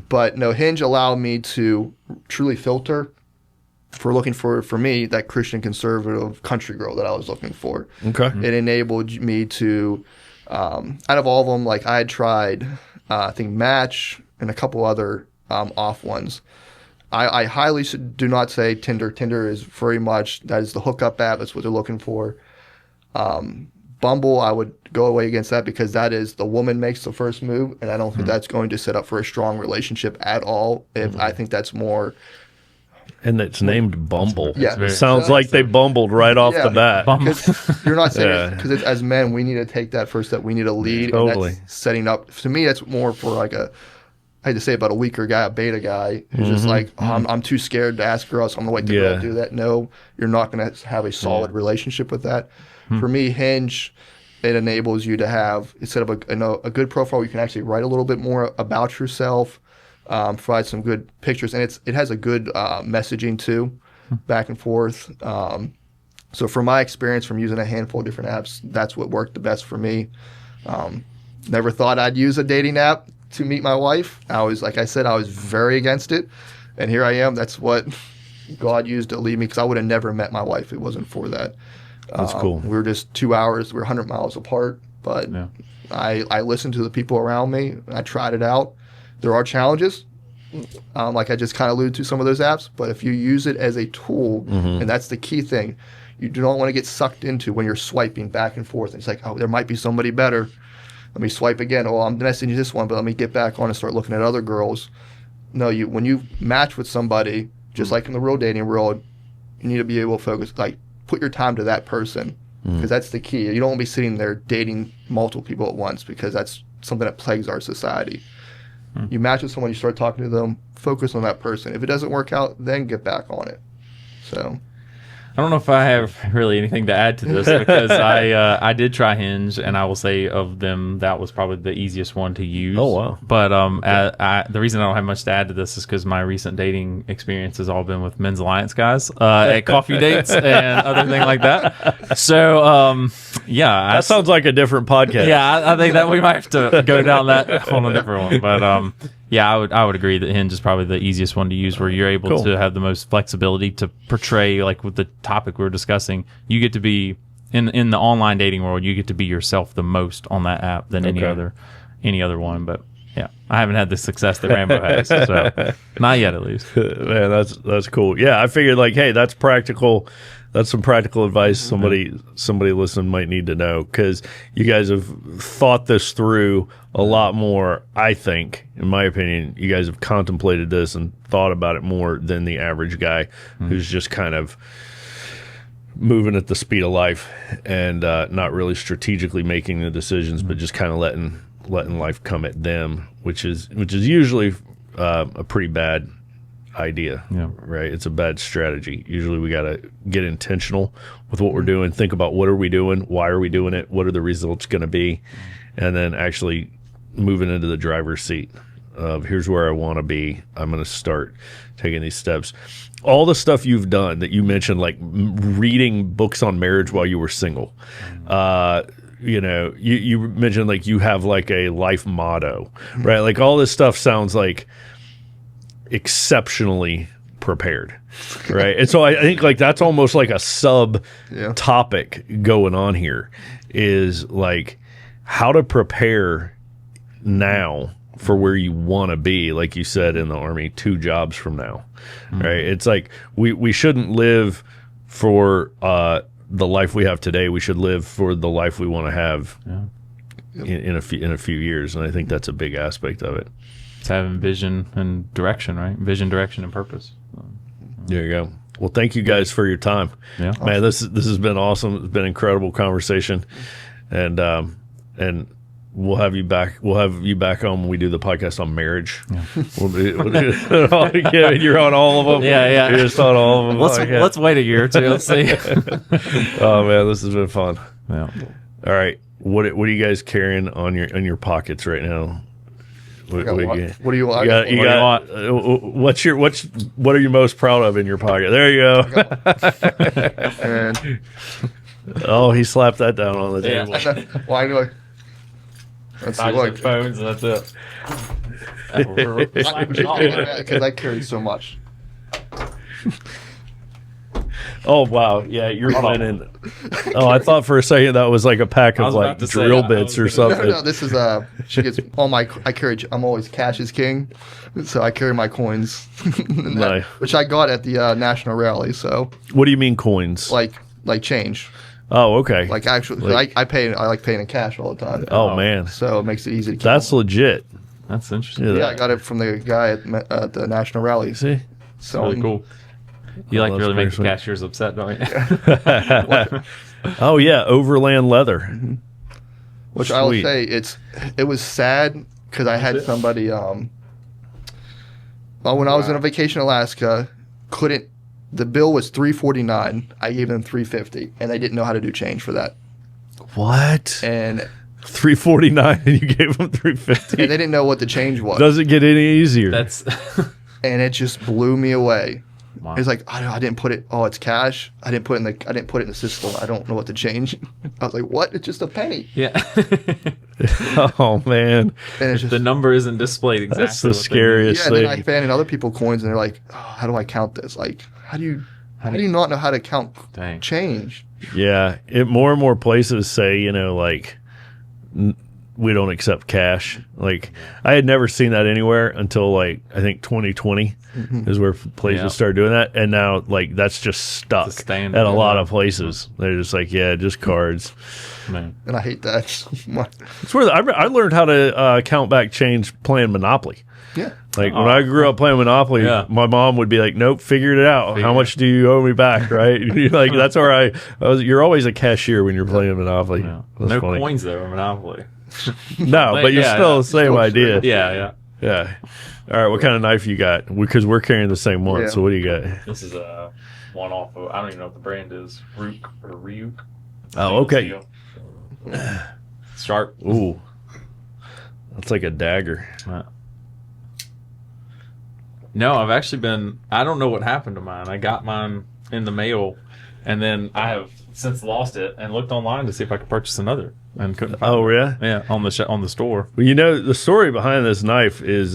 But no, Hinge allowed me to truly filter for looking for me, that Christian conservative country girl that I was looking for. Okay. It enabled me to, out of all of them, like I had tried, I think Match and a couple other off ones. I highly do not say Tinder. Tinder is very much, that is the hookup app. That's what they're looking for. Bumble, I would go away against that, because that is the woman makes the first move, and I don't think that's going to set up for a strong relationship at all. I think that's more... And it's named Bumble. Yeah. It sounds like they bumbled right off the bat. Because you're not saying, because as men, we need to take that first step. We need to lead. Totally. And that's setting up. To me, that's more for like I hate to say about a weaker guy, a beta guy, who's just like, I'm too scared to ask girls, so I'm going to wait to girl do that. No, you're not going to have a solid relationship with that. For me, Hinge, it enables you to have, instead of a good profile, you can actually write a little bit more about yourself. Provide some good pictures, and it has a good messaging too, back and forth. So from my experience from using a handful of different apps, that's what worked the best for me. Never thought I'd use a dating app to meet my wife. Like I said, I was very against it, and here I am. That's what God used to lead me, because I would have never met my wife if it wasn't for that. That's cool. We were just 2 hours. We were 100 miles apart, but I listened to the people around me. I tried it out. There are challenges, like I just kind of alluded to some of those apps, but if you use it as a tool, and that's the key thing, you do not want to get sucked into when you're swiping back and forth. It's like, there might be somebody better. Let me swipe again. I'm messaging this one, but let me get back on and start looking at other girls. No, when you match with somebody, just like in the real dating world, you need to be able to focus, like put your time to that person, because that's the key. You don't want to be sitting there dating multiple people at once, because that's something that plagues our society. You match with someone, you start talking to them, focus on that person. If it doesn't work out, then get back on it. So I don't know if I have really anything to add to this because I did try Hinge, and I will say of them that was probably the easiest one to use. Oh, wow. But the reason I don't have much to add to this is because my recent dating experience has all been with Men's Alliance guys at coffee dates and other things like that. So yeah, That sounds like a different podcast. yeah, I think that we might have to go down that on a different one. But yeah, I would agree that Hinge is probably the easiest one to use, where you're able to have the most flexibility to portray, like with the topic we were discussing. You get to be in the online dating world. You get to be yourself the most on that app than any other one. But yeah, I haven't had the success that Rambo has, so not yet at least. Man, that's cool. Yeah, I figured like, hey, that's practical. That's some practical advice somebody listening might need to know, because you guys have thought this through a lot more. I think, in my opinion, you guys have contemplated this and thought about it more than the average guy who's just kind of moving at the speed of life and not really strategically making the decisions, but just kind of letting life come at them, which is usually a pretty bad idea. Right? It's a bad strategy. Usually we got to get intentional with what we're doing, think about what are we doing, why are we doing it, what are the results going to be, and then actually moving into the driver's seat of here's where I want to be. I'm going to start taking these steps. All the stuff you've done that you mentioned, like reading books on marriage while you were single, you know, you mentioned like you have like a life motto, right? Like all this stuff sounds like exceptionally prepared, right? And so I think like that's almost like a sub topic going on here, is like how to prepare now for where you want to be, like you said in the Army, 2 jobs from now, right? It's like we shouldn't live for the life we have today. We should live for the life we want to have in a few years, and I think that's a big aspect of it. It's having vision and direction, right? Vision, direction, and purpose. There you go. Well, thank you guys for your time. Yeah, man, this has been awesome. It's been an incredible conversation, and we'll have you back. We'll have you back on when we do the podcast on marriage. Yeah. We'll do it all again. You're on all of them. Yeah. You're just on all of them. Let's wait a year or two. Let's see. Oh man, this has been fun. Yeah. All right. What are you guys carrying on your pockets right now? What do you want? What are you most proud of in your pocket? There you go. And oh, he slapped that down on the table. Why do I? That's like phones, and that's it. Because I carry so much. Oh wow, yeah, you're winning. Oh, I thought for a second that was like a pack of like drill bits or something. No, this is she gets all my. I'm always cash is king, so I carry my coins, which I got at the national rally. So what do you mean coins? Like change. Oh, okay. Like actually, I like paying in cash all the time. Oh man, so it makes it easy to keep. That's legit. That's interesting. Yeah, I got it from the guy at the national rally. See, so really cool. You like really make the cashiers upset, don't you? Oh yeah, overland leather. Mm-hmm. Which I will say, it was sad because I had somebody when I was on a vacation in Alaska, the bill was $349. I gave them $350, and they didn't know how to do change for that. What? And $349, and you gave them $350, and they didn't know what the change was. Doesn't get any easier. And it just blew me away. Wow. It's like I didn't put it. Oh, it's cash. I didn't put it in the system. I don't know what to change. I was like, what? It's just a penny. Yeah. Oh man. And it's just, the number isn't displayed exactly. That's the scariest thing. And then I fan in other people's coins, and they're like, oh, how do I count this? Like, how do you not know how to count change? Yeah, more and more places say, like, we don't accept cash. Like, I had never seen that anywhere until like I think 2020 is where places started doing that, and now like that's just stuck at a lot of places. They're just like, yeah, just cards. Man. And I hate that. It's where I learned how to count back change playing Monopoly. Yeah. Like when I grew up playing Monopoly, my mom would be like, "Nope, figured it out. How much do you owe me back?" Right? Like that's where I was. You're always a cashier when you're playing Monopoly. Yeah. No funny. Coins though in Monopoly. No, but you're still the same idea. Yeah. Yeah. All right. What kind of knife you got? Because we're carrying the same one. Yeah. So what do you got? This is a one off of, I don't even know what the brand is. Ryuk. Oh, okay. Sharp. Ooh. That's like a dagger. No, I've actually been, I don't know what happened to mine. I got mine in the mail, and then I have since lost it and looked online to see if I could purchase another and couldn't find it. Oh, yeah? Yeah, on the store. Well, the story behind this knife is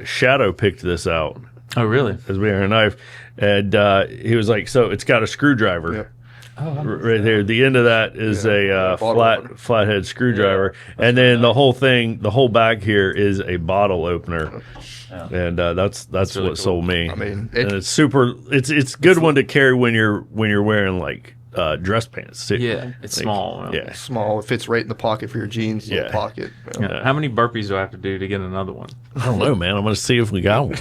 Shadow picked this out Oh, really? as being a knife. And he was like, so it's got a screwdriver. Yep. Right there. The end of that is a flathead screwdriver. And then the whole back here is a bottle opener. Yeah. And that's really what sold me. I mean, and it's super. It's good one to carry when you're wearing like dress pants too. Yeah, it's small. Yeah. small. It fits right in the pocket for your jeans. Little pocket. Yeah. How many burpees do I have to do to get another one? I don't know, man. I'm going to see if we got one.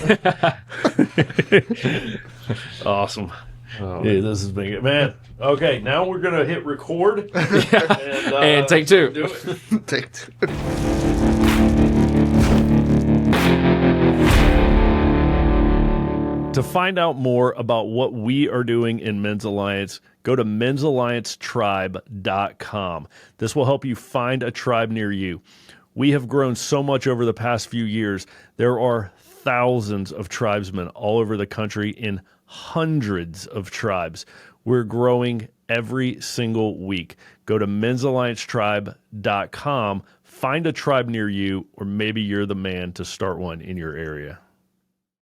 Awesome. Oh, Yeah, this has been good, man. Okay, now we're going to hit record and take two. Do it. Take two. To find out more about what we are doing in Men's Alliance, go to men'salliancetribe.com. This will help you find a tribe near you. We have grown so much over the past few years. There are thousands of tribesmen all over the country in hundreds of tribes. We're growing every single week. Go to men'salliancetribe.com, find a tribe near you, or maybe you're the man to start one in your area.